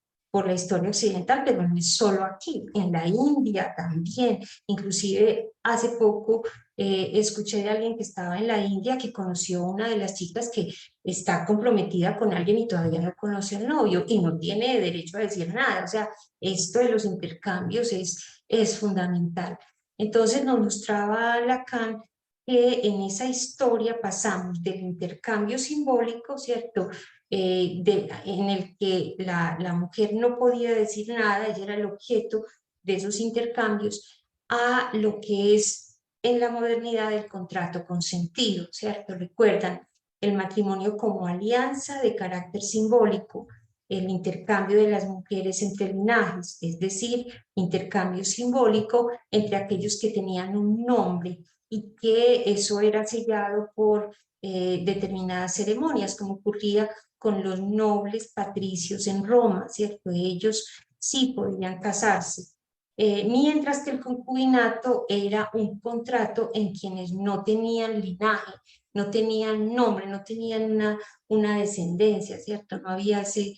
la historia occidental, pero no es solo aquí, en la India también. Inclusive hace poco escuché de alguien que estaba en la India que conoció una de las chicas que está comprometida con alguien y todavía no conoce al novio y no tiene derecho a decir nada. O sea, esto de los intercambios es fundamental. Entonces nos mostraba Lacan que en esa historia pasamos del intercambio simbólico, ¿cierto? En el que la mujer no podía decir nada, ella era el objeto de esos intercambios, a lo que es en la modernidad el contrato consentido, ¿cierto? Recuerdan el matrimonio como alianza de carácter simbólico, el intercambio de las mujeres entre linajes, es decir, intercambio simbólico entre aquellos que tenían un nombre y que eso era sellado por determinadas ceremonias, como ocurría con los nobles patricios en Roma, ¿cierto? Ellos sí podían casarse. Mientras que el concubinato era un contrato en quienes no tenían linaje, no tenían nombre, no tenían una descendencia, ¿cierto? No había ese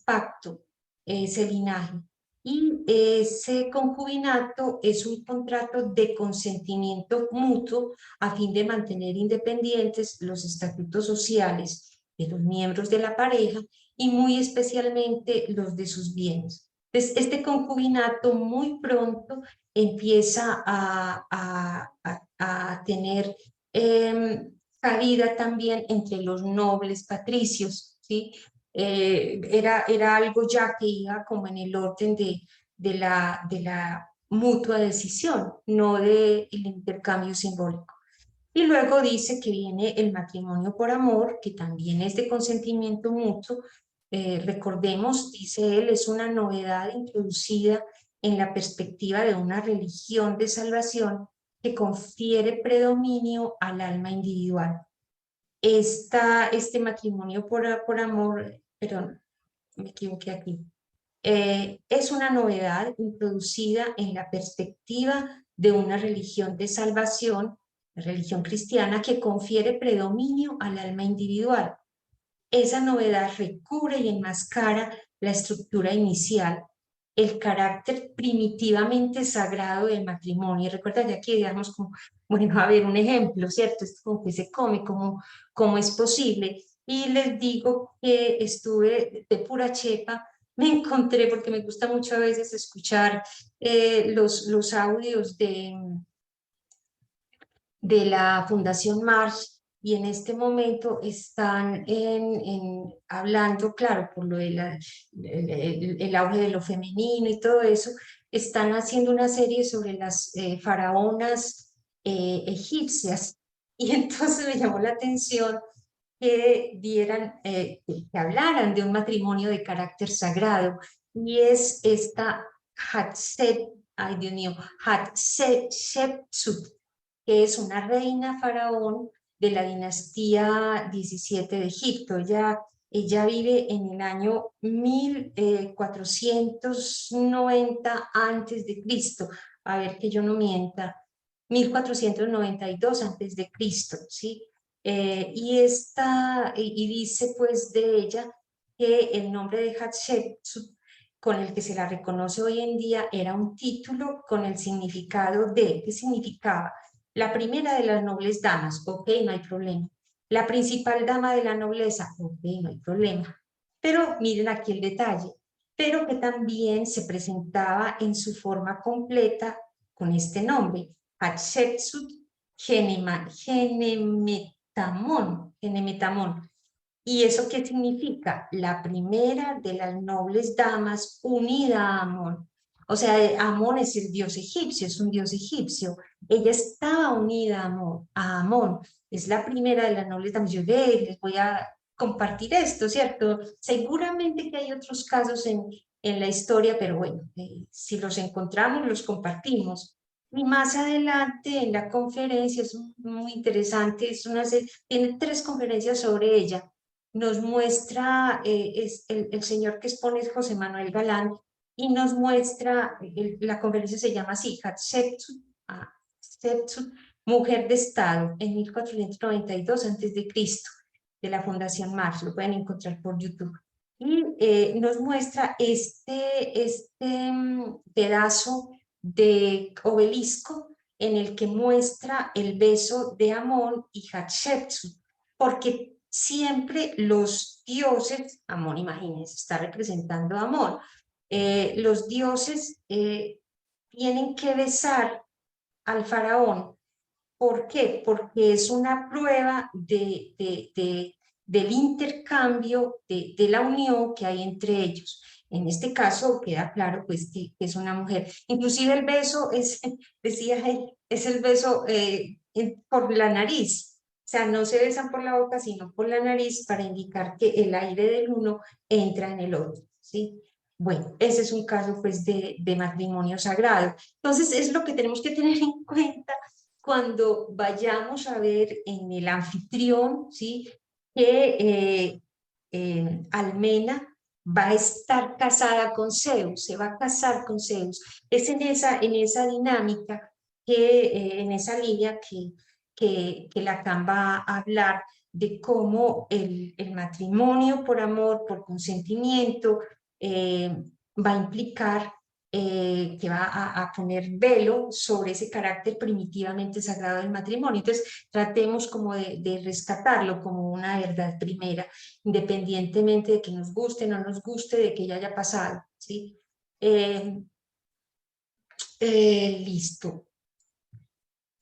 pacto, ese linaje. Y ese concubinato es un contrato de consentimiento mutuo a fin de mantener independientes los estatutos sociales de los miembros de la pareja y muy especialmente los de sus bienes. Entonces, este concubinato muy pronto empieza a tener cabida también entre los nobles patricios, ¿sí? Era algo ya que iba como en el orden de la mutua decisión, no del intercambio simbólico. Y luego dice que viene el matrimonio por amor, que también es de consentimiento mutuo. Recordemos, dice él, es una novedad introducida en la perspectiva de una religión de salvación que confiere predominio al alma individual. Este matrimonio por amor, perdón, me equivoqué aquí, es una novedad introducida en la perspectiva de una religión de salvación, la religión cristiana, que confiere predominio al alma individual. Esa novedad recubre y enmascara la estructura inicial, el carácter primitivamente sagrado del matrimonio. Y recuerda ya que digamos como, bueno, a ver, un ejemplo, ¿cierto? Es como que se come, cómo es posible. Y les digo que estuve de pura chepa, me encontré, porque me gusta mucho a veces escuchar los audios de la Fundación Marsh, y en este momento están hablando, claro, por lo de el auge de lo femenino y todo eso, están haciendo una serie sobre las faraonas egipcias. Y entonces me llamó la atención que que hablaran de un matrimonio de carácter sagrado, y es esta ay Dios mío, Hatshepsut, que es una reina faraón de la dinastía 17 de Egipto. Ella vive en el año 1490 antes de Cristo. A ver que yo no mienta, 1492 antes de Cristo, ¿sí? Y dice pues de ella que el nombre de Hatshepsut, con el que se la reconoce hoy en día, era un título con el significado de, ¿qué significaba? La primera de las nobles damas, ok, no hay problema. La principal dama de la nobleza, ok, no hay problema. Pero miren aquí el detalle, pero que también se presentaba en su forma completa con este nombre, Hatshepsut Genemetamón. ¿Y eso qué significa? La primera de las nobles damas unida a Amón. O sea, Amón es el dios egipcio, es un dios egipcio. Ella estaba unida a Amón. Es la primera de las nobles damas. Yo les voy a compartir esto, ¿cierto? Seguramente que hay otros casos en la historia, pero bueno, si los encontramos, los compartimos. Y más adelante en la conferencia, es muy interesante, tiene 3 conferencias sobre ella. Nos muestra, es el señor que expone es José Manuel Galán, y nos muestra, la conferencia se llama así, Hatshepsut, mujer de Estado, en 1492 a.C. de la Fundación Marx, lo pueden encontrar por YouTube. Y nos muestra pedazo de obelisco en el que muestra el beso de Amón y Hatshepsut, porque siempre los dioses, Amón, imagínense, está representando a Amón, los dioses tienen que besar al faraón. ¿Por qué? Porque es una prueba del intercambio, de la unión que hay entre ellos. En este caso queda claro pues, que es una mujer. Inclusive el beso es, decía él, es el beso por la nariz. O sea, no se besan por la boca, sino por la nariz para indicar que el aire del uno entra en el otro, ¿sí? Bueno, ese es un caso pues de matrimonio sagrado. Entonces es lo que tenemos que tener en cuenta cuando vayamos a ver en el anfitrión, ¿sí? Que Almena va a estar casada con Zeus, se va a casar con Zeus. Es en esa dinámica, en esa línea que Lacan va a hablar de cómo el matrimonio por amor, por consentimiento, va a implicar que va a poner velo sobre ese carácter primitivamente sagrado del matrimonio. Entonces, tratemos como de rescatarlo como una verdad primera, independientemente de que nos guste, no nos guste, de que ya haya pasado, ¿sí? Listo.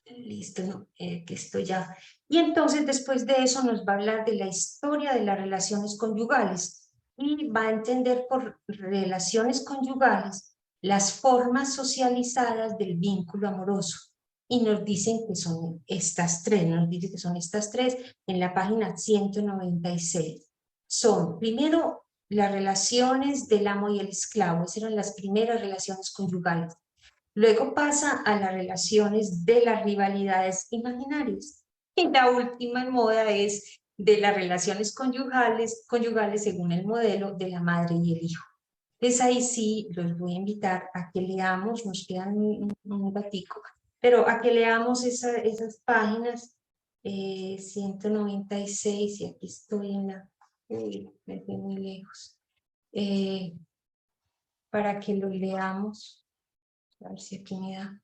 Listo, ¿no? Que esto ya. Y entonces después de eso nos va a hablar de la historia de las relaciones conyugales y va a entender por relaciones conyugales las formas socializadas del vínculo amoroso. Y nos dicen que son estas tres, nos dice que son estas tres en la página 196. Son, primero, las relaciones del amo y el esclavo, esas eran las primeras relaciones conyugales. Luego pasa a las relaciones de las rivalidades imaginarias. Y la última en moda es de las relaciones conyugales según el modelo de la madre y el hijo. Entonces ahí sí los voy a invitar a que leamos, nos quedan un ratico, pero a que leamos esas páginas 196, y aquí estoy en la... Uy, me fui muy lejos. Para que lo leamos. A ver si aquí me da.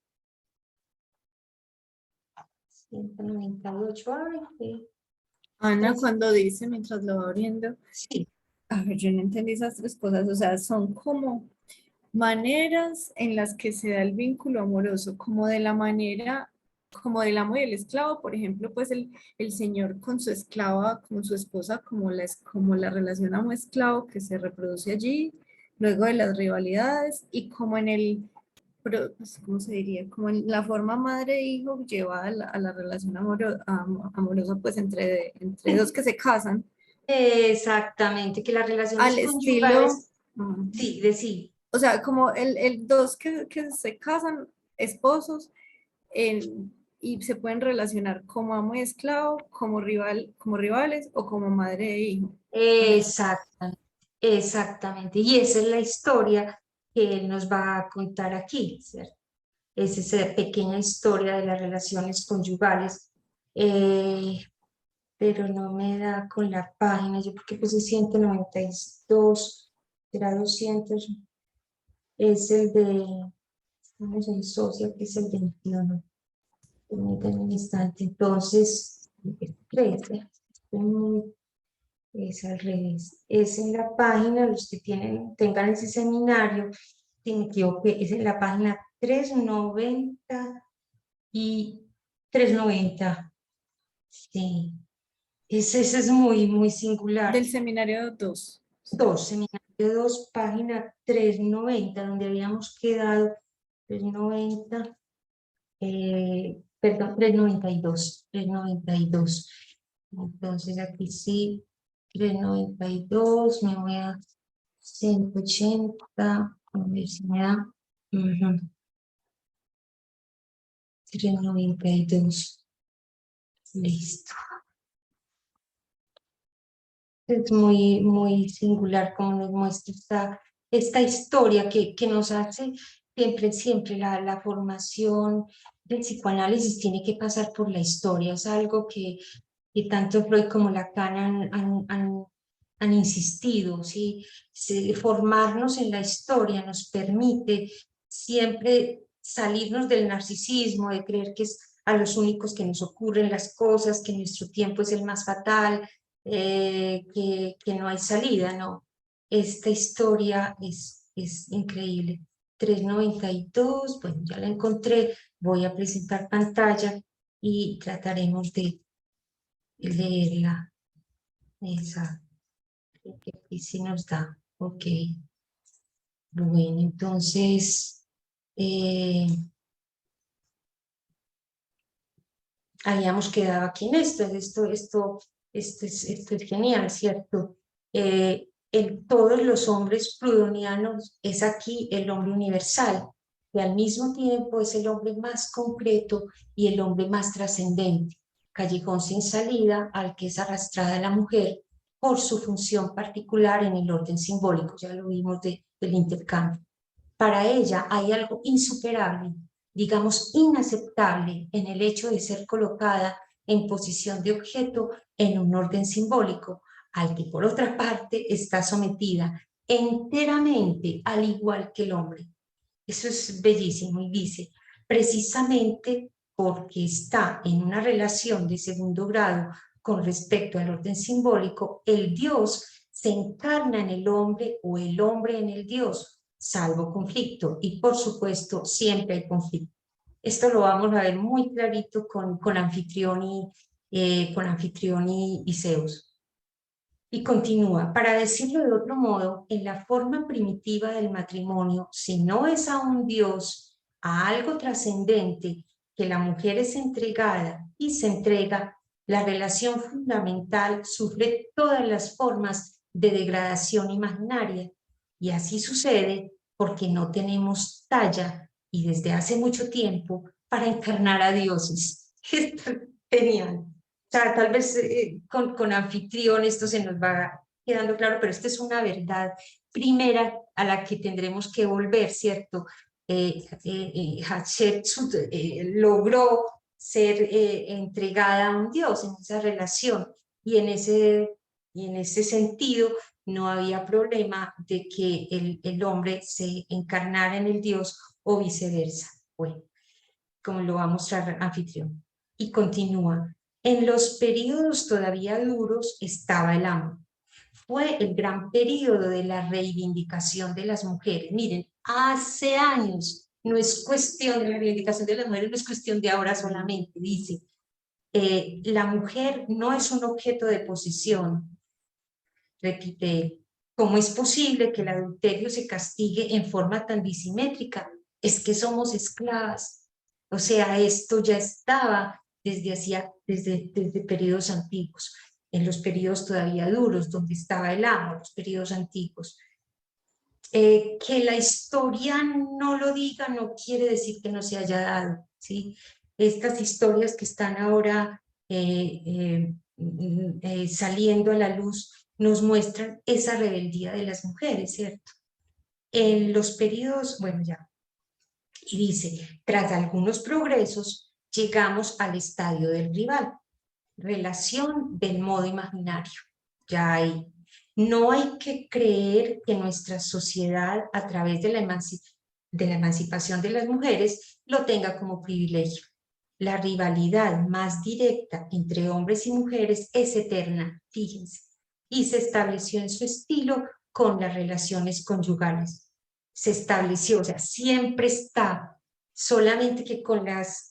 198. Ay, sí. Ana, cuando dice, mientras lo va abriendo, Sí. a ver, yo no entendí esas tres cosas, o sea, son como maneras en las que se da el vínculo amoroso, como de la manera, como del amo y el esclavo, por ejemplo, pues el señor con su esclava, con su esposa, como la relación amo-esclavo que se reproduce allí, luego de las rivalidades y como en el, pues, ¿cómo se diría? Como en la forma madre-hijo llevada a la relación amorosa, pues entre dos que se casan, Exactamente, que las relaciones al estilo... conyugales, sí, de sí. O sea, como el dos que se casan, esposos, y se pueden relacionar como amo y esclavo, como rivales o como madre e hijo. Exactamente, exactamente. Y esa es la historia que él nos va a contar aquí, ¿cierto? Es esa pequeña historia de las relaciones conyugales. Pero no me da con la página, yo porque puse 192, será 200, es el de, estamos en socio, que es el 21, permítanme un instante, entonces, 13, es al revés, es en la página, los que tengan ese seminario, si me equivoqué, es en la página 390 y 390, sí. Ese es muy, muy singular. Del seminario 2. Seminario 2, página 390, donde habíamos quedado 390, perdón, 392, 392. Entonces aquí sí, 392, me voy a 180, a ver si me da. 392. Listo. Es muy, muy singular como nos muestra esta historia que nos hace siempre la formación del psicoanálisis tiene que pasar por la historia, es algo que y tanto Freud como Lacan han insistido, ¿sí? Formarnos en la historia nos permite siempre salirnos del narcisismo, de creer que es a los únicos que nos ocurren las cosas, que nuestro tiempo es el más fatal, que no hay salida, ¿no? Esta historia es increíble. 392, bueno, ya la encontré, voy a presentar pantalla y trataremos de leerla. Esa, que aquí sí nos da, ok. Bueno, entonces, habíamos quedado aquí en esto es genial, ¿cierto? En todos los hombres prudonianos es aquí el hombre universal, que al mismo tiempo es el hombre más concreto y el hombre más trascendente, callejón sin salida al que es arrastrada la mujer por su función particular en el orden simbólico, ya lo vimos del intercambio. Para ella hay algo insuperable, digamos inaceptable, en el hecho de ser colocada en posición de objeto en un orden simbólico, al que por otra parte está sometida enteramente al igual que el hombre. Eso es bellísimo y dice, precisamente porque está en una relación de segundo grado con respecto al orden simbólico, el Dios se encarna en el hombre o el hombre en el Dios, salvo conflicto, y por supuesto siempre hay conflicto. Esto lo vamos a ver muy clarito con Anfitrión y Zeus. Y continúa, para decirlo de otro modo, en la forma primitiva del matrimonio, si no es a un Dios, a algo trascendente, que la mujer es entregada y se entrega, la relación fundamental sufre todas las formas de degradación imaginaria. Y así sucede porque no tenemos talla y desde hace mucho tiempo para encarnar a dioses. Esto es genial. O sea, tal vez con Anfitrión esto se nos va quedando claro, pero esta es una verdad primera a la que tendremos que volver, ¿cierto? Hatshepsut logró ser entregada a un dios en esa relación y en ese sentido no había problema de que el hombre se encarnara en el dios o viceversa. Bueno, como lo va a mostrar Anfitrión. Y continúa. En los periodos todavía duros estaba el amo. Fue el gran periodo de la reivindicación de las mujeres. Miren, hace años, no es cuestión de la reivindicación de las mujeres, no es cuestión de ahora solamente, dice, la mujer no es un objeto de posesión, repite, ¿cómo es posible que el adulterio se castigue en forma tan disimétrica? Es que somos esclavas. O sea, esto ya estaba desde periodos antiguos, en los periodos todavía duros, donde estaba el amo, los periodos antiguos. Que la historia no lo diga no quiere decir que no se haya dado, ¿sí? Estas historias que están ahora saliendo a la luz nos muestran esa rebeldía de las mujeres, ¿cierto? En los periodos, bueno, ya, y dice, tras algunos progresos, llegamos al estadio del rival, relación del modo imaginario. Ya hay, no hay que creer que nuestra sociedad, a través de la emancipación de las mujeres, lo tenga como privilegio. La rivalidad más directa entre hombres y mujeres es eterna, fíjense, y se estableció en su estilo con las relaciones conyugales. Se estableció, o sea, siempre está, solamente que con las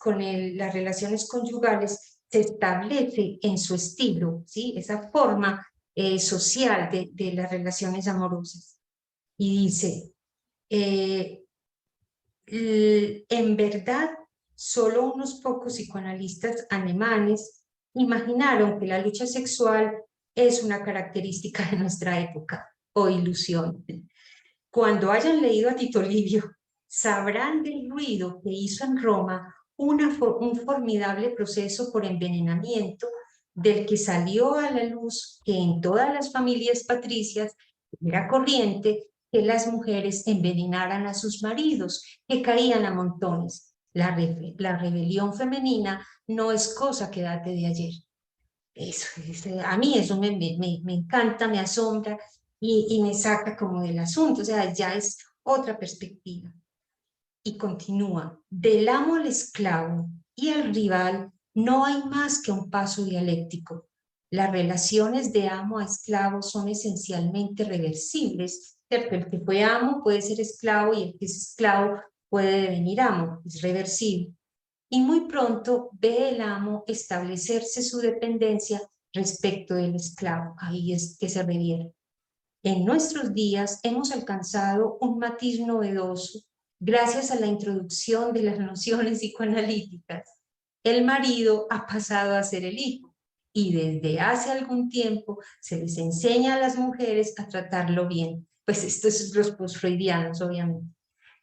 relaciones conyugales se establece en su estilo, ¿sí? Esa forma social de las relaciones amorosas. Y dice, en verdad, solo unos pocos psicoanalistas alemanes imaginaron que la lucha sexual es una característica de nuestra época o ilusión. Cuando hayan leído a Tito Livio, sabrán del ruido que hizo en Roma un formidable proceso por envenenamiento del que salió a la luz que en todas las familias patricias era corriente que las mujeres envenenaran a sus maridos, que caían a montones. La rebelión femenina no es cosa que date de ayer. A mí eso me encanta, me asombra y me saca como del asunto, o sea, ya es otra perspectiva. Y continúa, del amo al esclavo y el rival no hay más que un paso dialéctico. Las relaciones de amo a esclavo son esencialmente reversibles, ¿cierto? El que fue amo puede ser esclavo y el que es esclavo puede devenir amo, es reversible. Y muy pronto ve el amo establecerse su dependencia respecto del esclavo. Ahí es que se revierte. En nuestros días hemos alcanzado un matiz novedoso gracias a la introducción de las nociones psicoanalíticas. El marido ha pasado a ser el hijo y desde hace algún tiempo se les enseña a las mujeres a tratarlo bien. Pues esto es los postfreudianos, obviamente.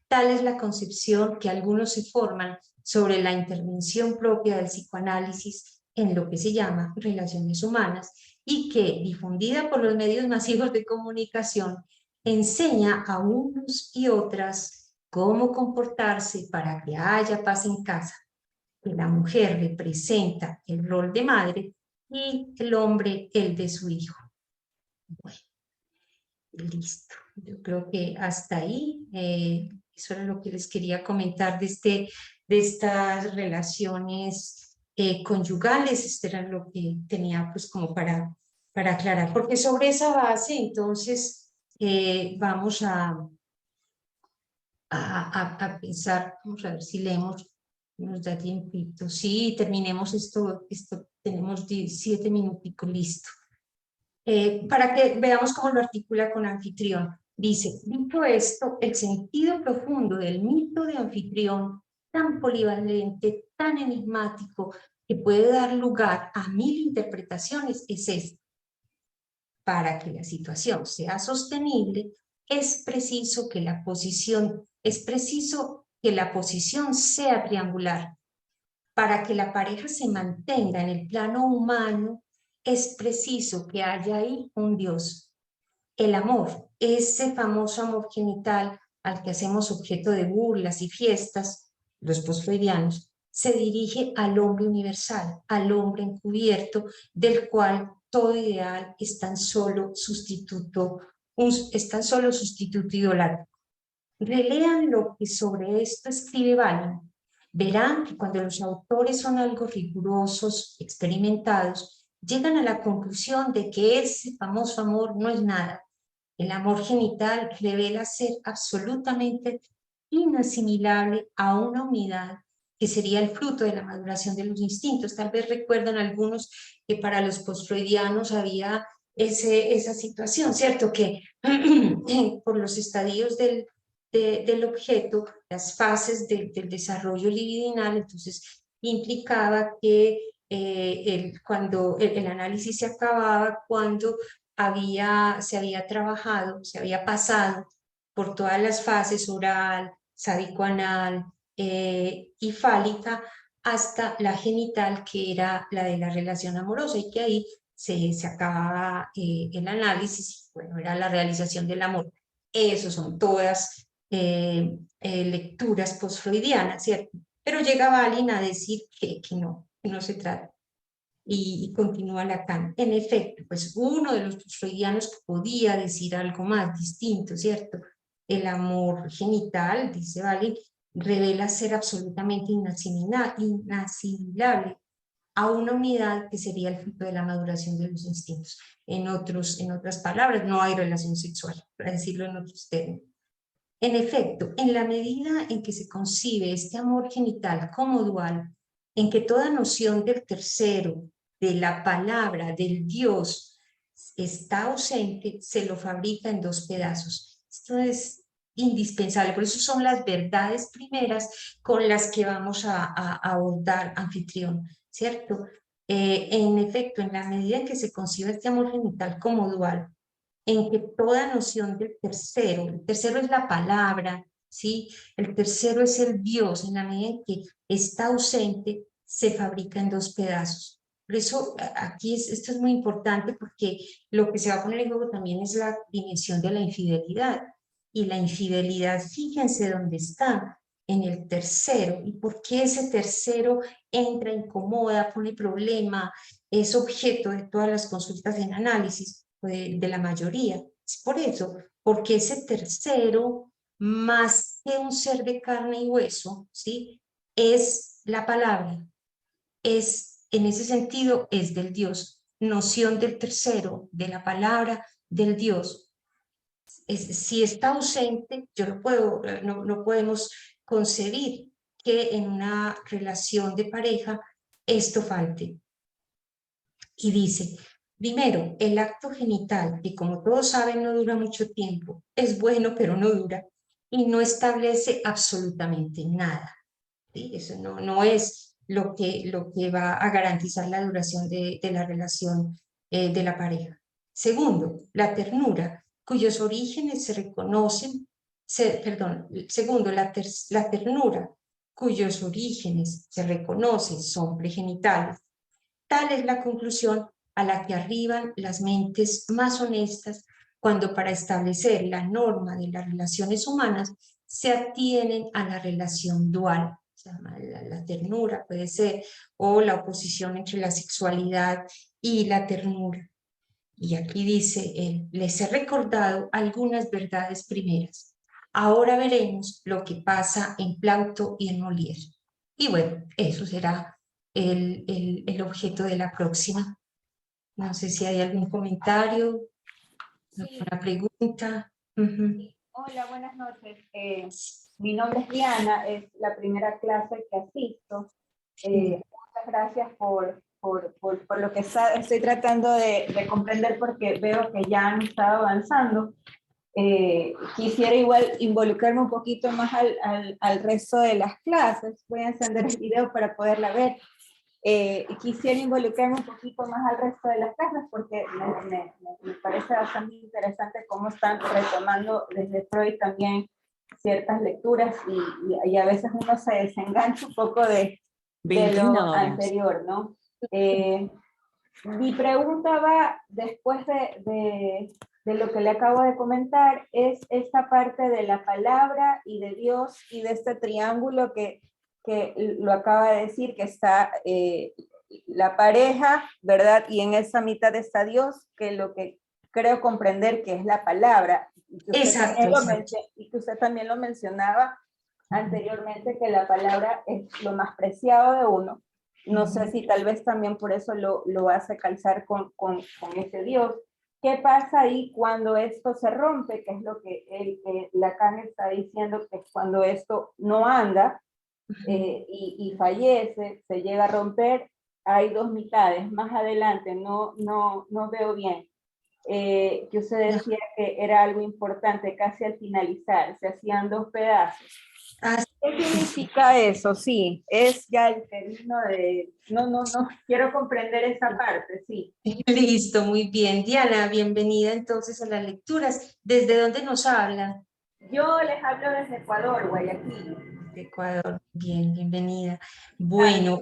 Tal es la concepción que algunos se forman sobre la intervención propia del psicoanálisis en lo que se llama relaciones humanas y que, difundida por los medios masivos de comunicación, enseña a unos y otras cómo comportarse para que haya paz en casa, que la mujer representa el rol de madre y el hombre el de su hijo. Bueno, listo. Yo creo que hasta ahí, eso era lo que les quería comentar de estas relaciones conyugales. Esto era lo que tenía pues como para aclarar, porque sobre esa base entonces vamos a pensar, vamos a ver si leemos, nos da tiempito. Sí, terminemos esto tenemos 7 minuticos, listo. Para que veamos cómo lo articula con Anfitrión. Dice, dicho esto, el sentido profundo del mito de Anfitrión, tan polivalente, tan enigmático, que puede dar lugar a 1000 interpretaciones, es este. Para que la situación sea sostenible, es preciso que la posición sea triangular. Para que la pareja se mantenga en el plano humano, es preciso que haya ahí un Dios. El amor, ese famoso amor genital al que hacemos objeto de burlas y fiestas, los postfreudianos, se dirige al hombre universal, al hombre encubierto, del cual todo ideal es tan solo sustituto idolátrico. Relean lo que sobre esto escribe Balin. Verán que cuando los autores son algo rigurosos, experimentados, llegan a la conclusión de que ese famoso amor no es nada. El amor genital revela ser absolutamente inasimilable a una unidad que sería el fruto de la maduración de los instintos. Tal vez recuerdan algunos que para los postfreudianos había esa situación, ¿cierto? Que por los estadios del objeto, las fases del desarrollo libidinal, entonces implicaba que cuando el análisis se acababa, cuando se había trabajado, se había pasado por todas las fases oral, sádico-anal y fálica, hasta la genital, que era la de la relación amorosa, y que ahí se acababa el análisis, bueno, era la realización del amor. Esas son todas lecturas postfreudianas, ¿cierto? Pero llega Balin a decir que no se trata. Y continúa Lacan. En efecto, pues uno de los freudianos que podía decir algo más distinto, ¿cierto? El amor genital, dice Balin, revela ser absolutamente inasimilable a una unidad que sería el fruto de la maduración de los instintos. En otras palabras, no hay relación sexual, para decirlo en otros términos. En efecto, en la medida en que se concibe este amor genital como dual, en que toda noción del tercero, de la palabra, del Dios, está ausente, se lo fabrica en 2 pedazos. Esto es indispensable, por eso son las verdades primeras con las que vamos a abordar Anfitrión, ¿cierto? En efecto, en la medida en que se concibe este amor genital como dual, en que toda noción del tercero, el tercero es la palabra, ¿sí? El tercero es el Dios, en la medida en que está ausente, se fabrica en 2 pedazos. Por eso aquí esto es muy importante, porque lo que se va a poner en juego también es la dimensión de la infidelidad. Y la infidelidad, fíjense dónde está, en el tercero. ¿Y por qué ese tercero entra, incomoda, pone problema? Es objeto de todas las consultas en análisis, de la mayoría. Es por eso, porque ese tercero, más que un ser de carne y hueso, ¿sí? Es la palabra, es, en ese sentido, es del Dios. Noción del tercero, de la palabra, del Dios. Si está ausente, yo no podemos concebir que en una relación de pareja esto falte. Y dice, primero, el acto genital, que como todos saben no dura mucho tiempo, es bueno pero no dura, y no establece absolutamente nada. ¿Sí? Eso no es lo que va a garantizar la duración de la relación de la pareja. Segundo, la ternura, cuyos orígenes se reconocen, segundo, la ternura, cuyos orígenes se reconocen, son pregenitales. Tal es la conclusión a la que arriban las mentes más honestas cuando para establecer la norma de las relaciones humanas se atienen a la relación dual. Se llama la ternura, puede ser, o la oposición entre la sexualidad y la ternura. Y aquí dice él, les he recordado algunas verdades primeras. Ahora veremos lo que pasa en Plauto y en Molière. Y bueno, eso será el objeto de la próxima. No sé si hay algún comentario, alguna pregunta. Hola, buenas noches. Mi nombre es Diana, es la primera clase que asisto. Muchas gracias por lo que estoy tratando de comprender, porque veo que ya han estado avanzando. Quisiera igual involucrarme un poquito más al resto de las clases. Voy a encender el video para poderla ver. Quisiera involucrarme un poquito más al resto de las clases, porque me parece bastante interesante cómo están retomando desde Freud también ciertas lecturas, y a veces uno se desengancha un poco de lo anterior, ¿no? Mi pregunta va, después de lo que le acabo de comentar, es esta parte de la palabra y de Dios y de este triángulo que lo acaba de decir, que está la pareja, ¿verdad? Y en esa mitad está Dios, que lo que creo comprender que es la palabra. Exacto. Y que usted también lo mencionaba anteriormente, que la palabra es lo más preciado de uno. No sé si tal vez también por eso lo hace calzar con ese Dios. ¿Qué pasa ahí cuando esto se rompe? Que es lo que Lacan está diciendo, que cuando esto no anda, y fallece, se llega a romper, hay dos mitades. Más adelante, no veo bien, que usted decía que era algo importante, casi al finalizar, se hacían dos pedazos. ¿Qué significa eso? Sí, es ya el término de... No, quiero comprender esa parte, sí. Listo, muy bien. Diana, bienvenida entonces a las lecturas. ¿Desde dónde nos hablan? Yo les hablo desde Ecuador, Guayaquil. De Ecuador, bien, bienvenida. Bueno,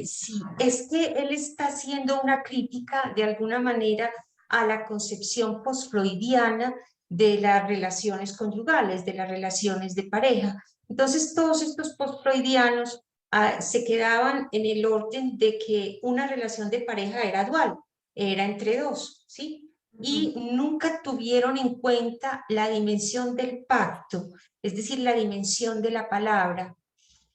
sí, es que él está haciendo una crítica de alguna manera a la concepción post-freudiana de las relaciones conyugales, de las relaciones de pareja. Entonces, todos estos post-freudianos se quedaban en el orden de que una relación de pareja era dual, era entre dos, ¿sí? Y nunca tuvieron en cuenta la dimensión del pacto, es decir, la dimensión de la palabra.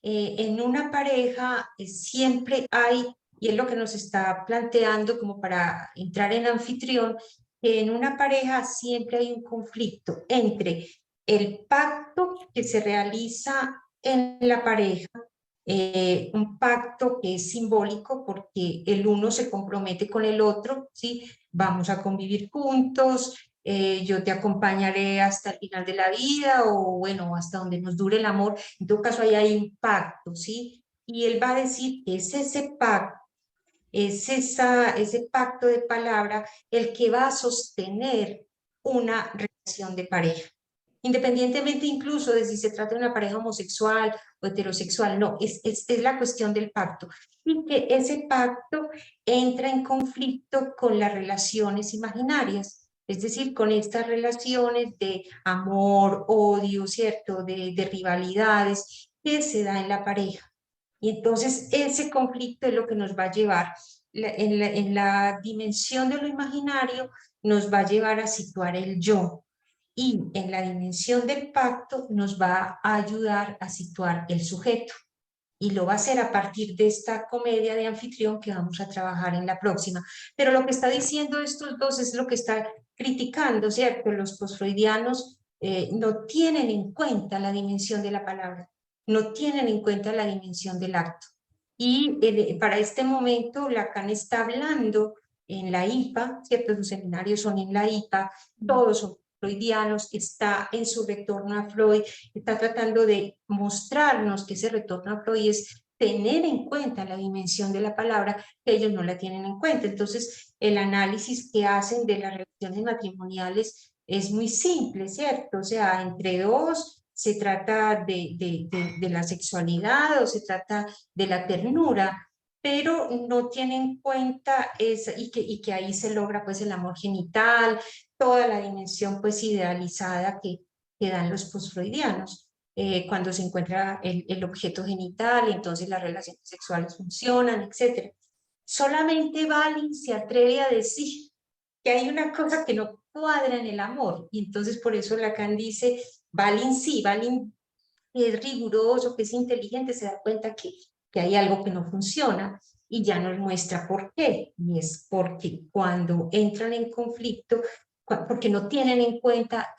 En una pareja siempre hay, y es lo que nos está planteando como para entrar en anfitrión, que en una pareja siempre hay un conflicto entre el pacto que se realiza en la pareja, un pacto que es simbólico porque el uno se compromete con el otro, ¿sí? Vamos a convivir juntos, yo te acompañaré hasta el final de la vida, o bueno, hasta donde nos dure el amor. En todo caso, ahí hay un pacto, ¿sí? Y él va a decir que es ese pacto, ese pacto de palabra el que va a sostener una relación de pareja. Independientemente incluso de si se trata de una pareja homosexual o heterosexual, no, es la cuestión del pacto. Y que ese pacto entra en conflicto con las relaciones imaginarias, es decir, con estas relaciones de amor, odio, ¿cierto?, de rivalidades, que se da en la pareja. Y entonces ese conflicto es lo que nos va a llevar, en la dimensión de lo imaginario, nos va a llevar a situar el yo. Y en la dimensión del pacto nos va a ayudar a situar el sujeto. Y lo va a hacer a partir de esta comedia de anfitrión que vamos a trabajar en la próxima. Pero lo que está diciendo estos dos es lo que está criticando, ¿cierto? Los posfreudianos no tienen en cuenta la dimensión de la palabra, no tienen en cuenta la dimensión del acto. Y para este momento Lacan está hablando en la IPA, ¿cierto? Sus seminarios son en la IPA, todos son freudianos, está en su retorno a Freud, está tratando de mostrarnos que ese retorno a Freud es tener en cuenta la dimensión de la palabra, que ellos no la tienen en cuenta. Entonces, el análisis que hacen de las relaciones matrimoniales es muy simple, ¿cierto? O sea, entre dos se trata de la sexualidad o se trata de la ternura, pero no tienen en cuenta y que ahí se logra pues el amor genital, toda la dimensión pues idealizada que dan los posfreudianos. Cuando se encuentra el objeto genital, y entonces las relaciones sexuales funcionan, etc. Solamente Balin se atreve a decir que hay una cosa que no cuadra en el amor, y entonces por eso Lacan dice, Balin sí, Balin es riguroso, que es inteligente, se da cuenta que hay algo que no funciona, y ya nos muestra por qué, y es porque cuando entran en conflicto, porque no tienen en cuenta,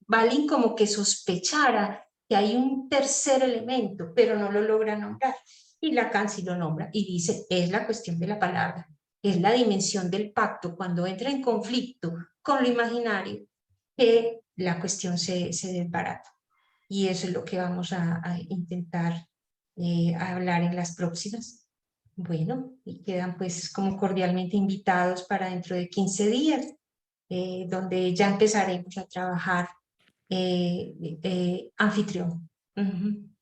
Balin como que sospechara que hay un tercer elemento, pero no lo logra nombrar, y Lacan sí lo nombra, y dice, es la cuestión de la palabra, es la dimensión del pacto, cuando entra en conflicto con lo imaginario, que la cuestión se desbarata. Y eso es lo que vamos a intentar hablar en las próximas. Bueno, y quedan pues como cordialmente invitados para dentro de 15 días, donde ya empezaremos a trabajar anfitrión.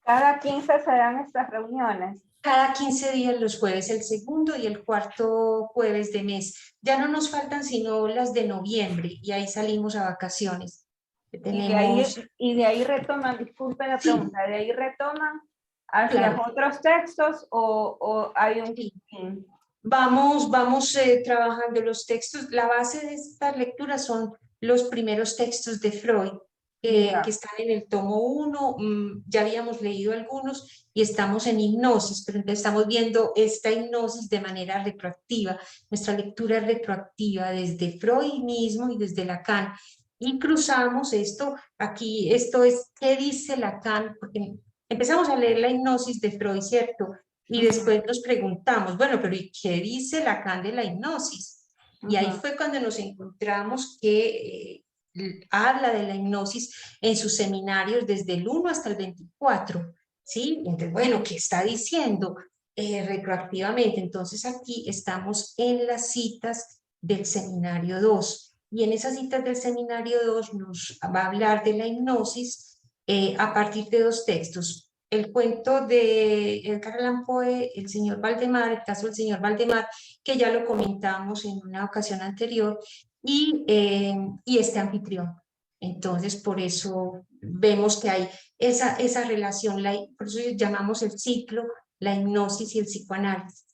Cada 15 se dan estas reuniones. Cada 15 días los jueves, el segundo y el cuarto jueves de mes. Ya no nos faltan sino las de noviembre y ahí salimos a vacaciones. Tenemos... Y de ahí retoman, disculpe la pregunta, ¿de ahí retoman hacia Claro. otros textos o hay un... Sí. Vamos trabajando los textos. La base de estas lecturas son los primeros textos de Freud, que están en el tomo 1, ya habíamos leído algunos y estamos en hipnosis, pero estamos viendo esta hipnosis de manera retroactiva. Nuestra lectura es retroactiva desde Freud mismo y desde Lacan. Y cruzamos esto, aquí, esto es, ¿qué dice Lacan? Porque empezamos a leer la hipnosis de Freud, ¿cierto? Y después nos preguntamos, bueno, pero ¿y qué dice Lacan de la hipnosis? Y ahí fue cuando nos encontramos que habla de la hipnosis en sus seminarios desde el 1 hasta el 24, ¿sí? Entonces, bueno, ¿qué está diciendo retroactivamente? Entonces aquí estamos en las citas del seminario 2. Y en esas citas del seminario 2 nos va a hablar de la hipnosis a partir de dos textos. El cuento de Edgar Allan Poe, el señor Valdemar, el caso del señor Valdemar, que ya lo comentamos en una ocasión anterior, y este anfitrión. Entonces, por eso vemos que hay esa relación, por eso llamamos el ciclo, la hipnosis y el psicoanálisis.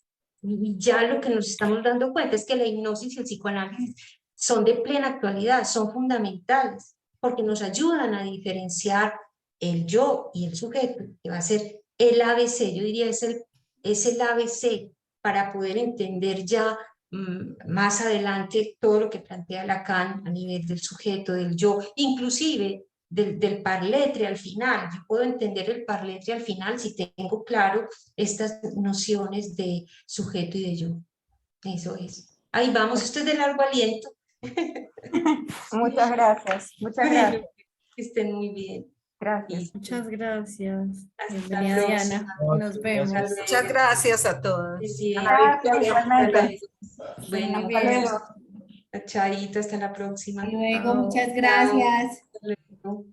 Y ya lo que nos estamos dando cuenta es que la hipnosis y el psicoanálisis son de plena actualidad, son fundamentales, porque nos ayudan a diferenciar el yo y el sujeto, que va a ser el ABC, yo diría es el ABC para poder entender ya más adelante todo lo que plantea Lacan a nivel del sujeto, del yo, inclusive del parletre al final. Yo puedo entender el parletre al final si tengo claro estas nociones de sujeto y de yo. Eso es. Ahí vamos, esto es de largo aliento. Muchas gracias, muchas gracias. Que estén muy bien. Gracias. Muchas gracias. Hasta Bienvenida, la Diana. Nos vemos. Muchas gracias a todos. Sí, Gracias, igualmente. bueno, Hasta luego. chaito, hasta la próxima. Hasta luego, muchas gracias. Hasta luego.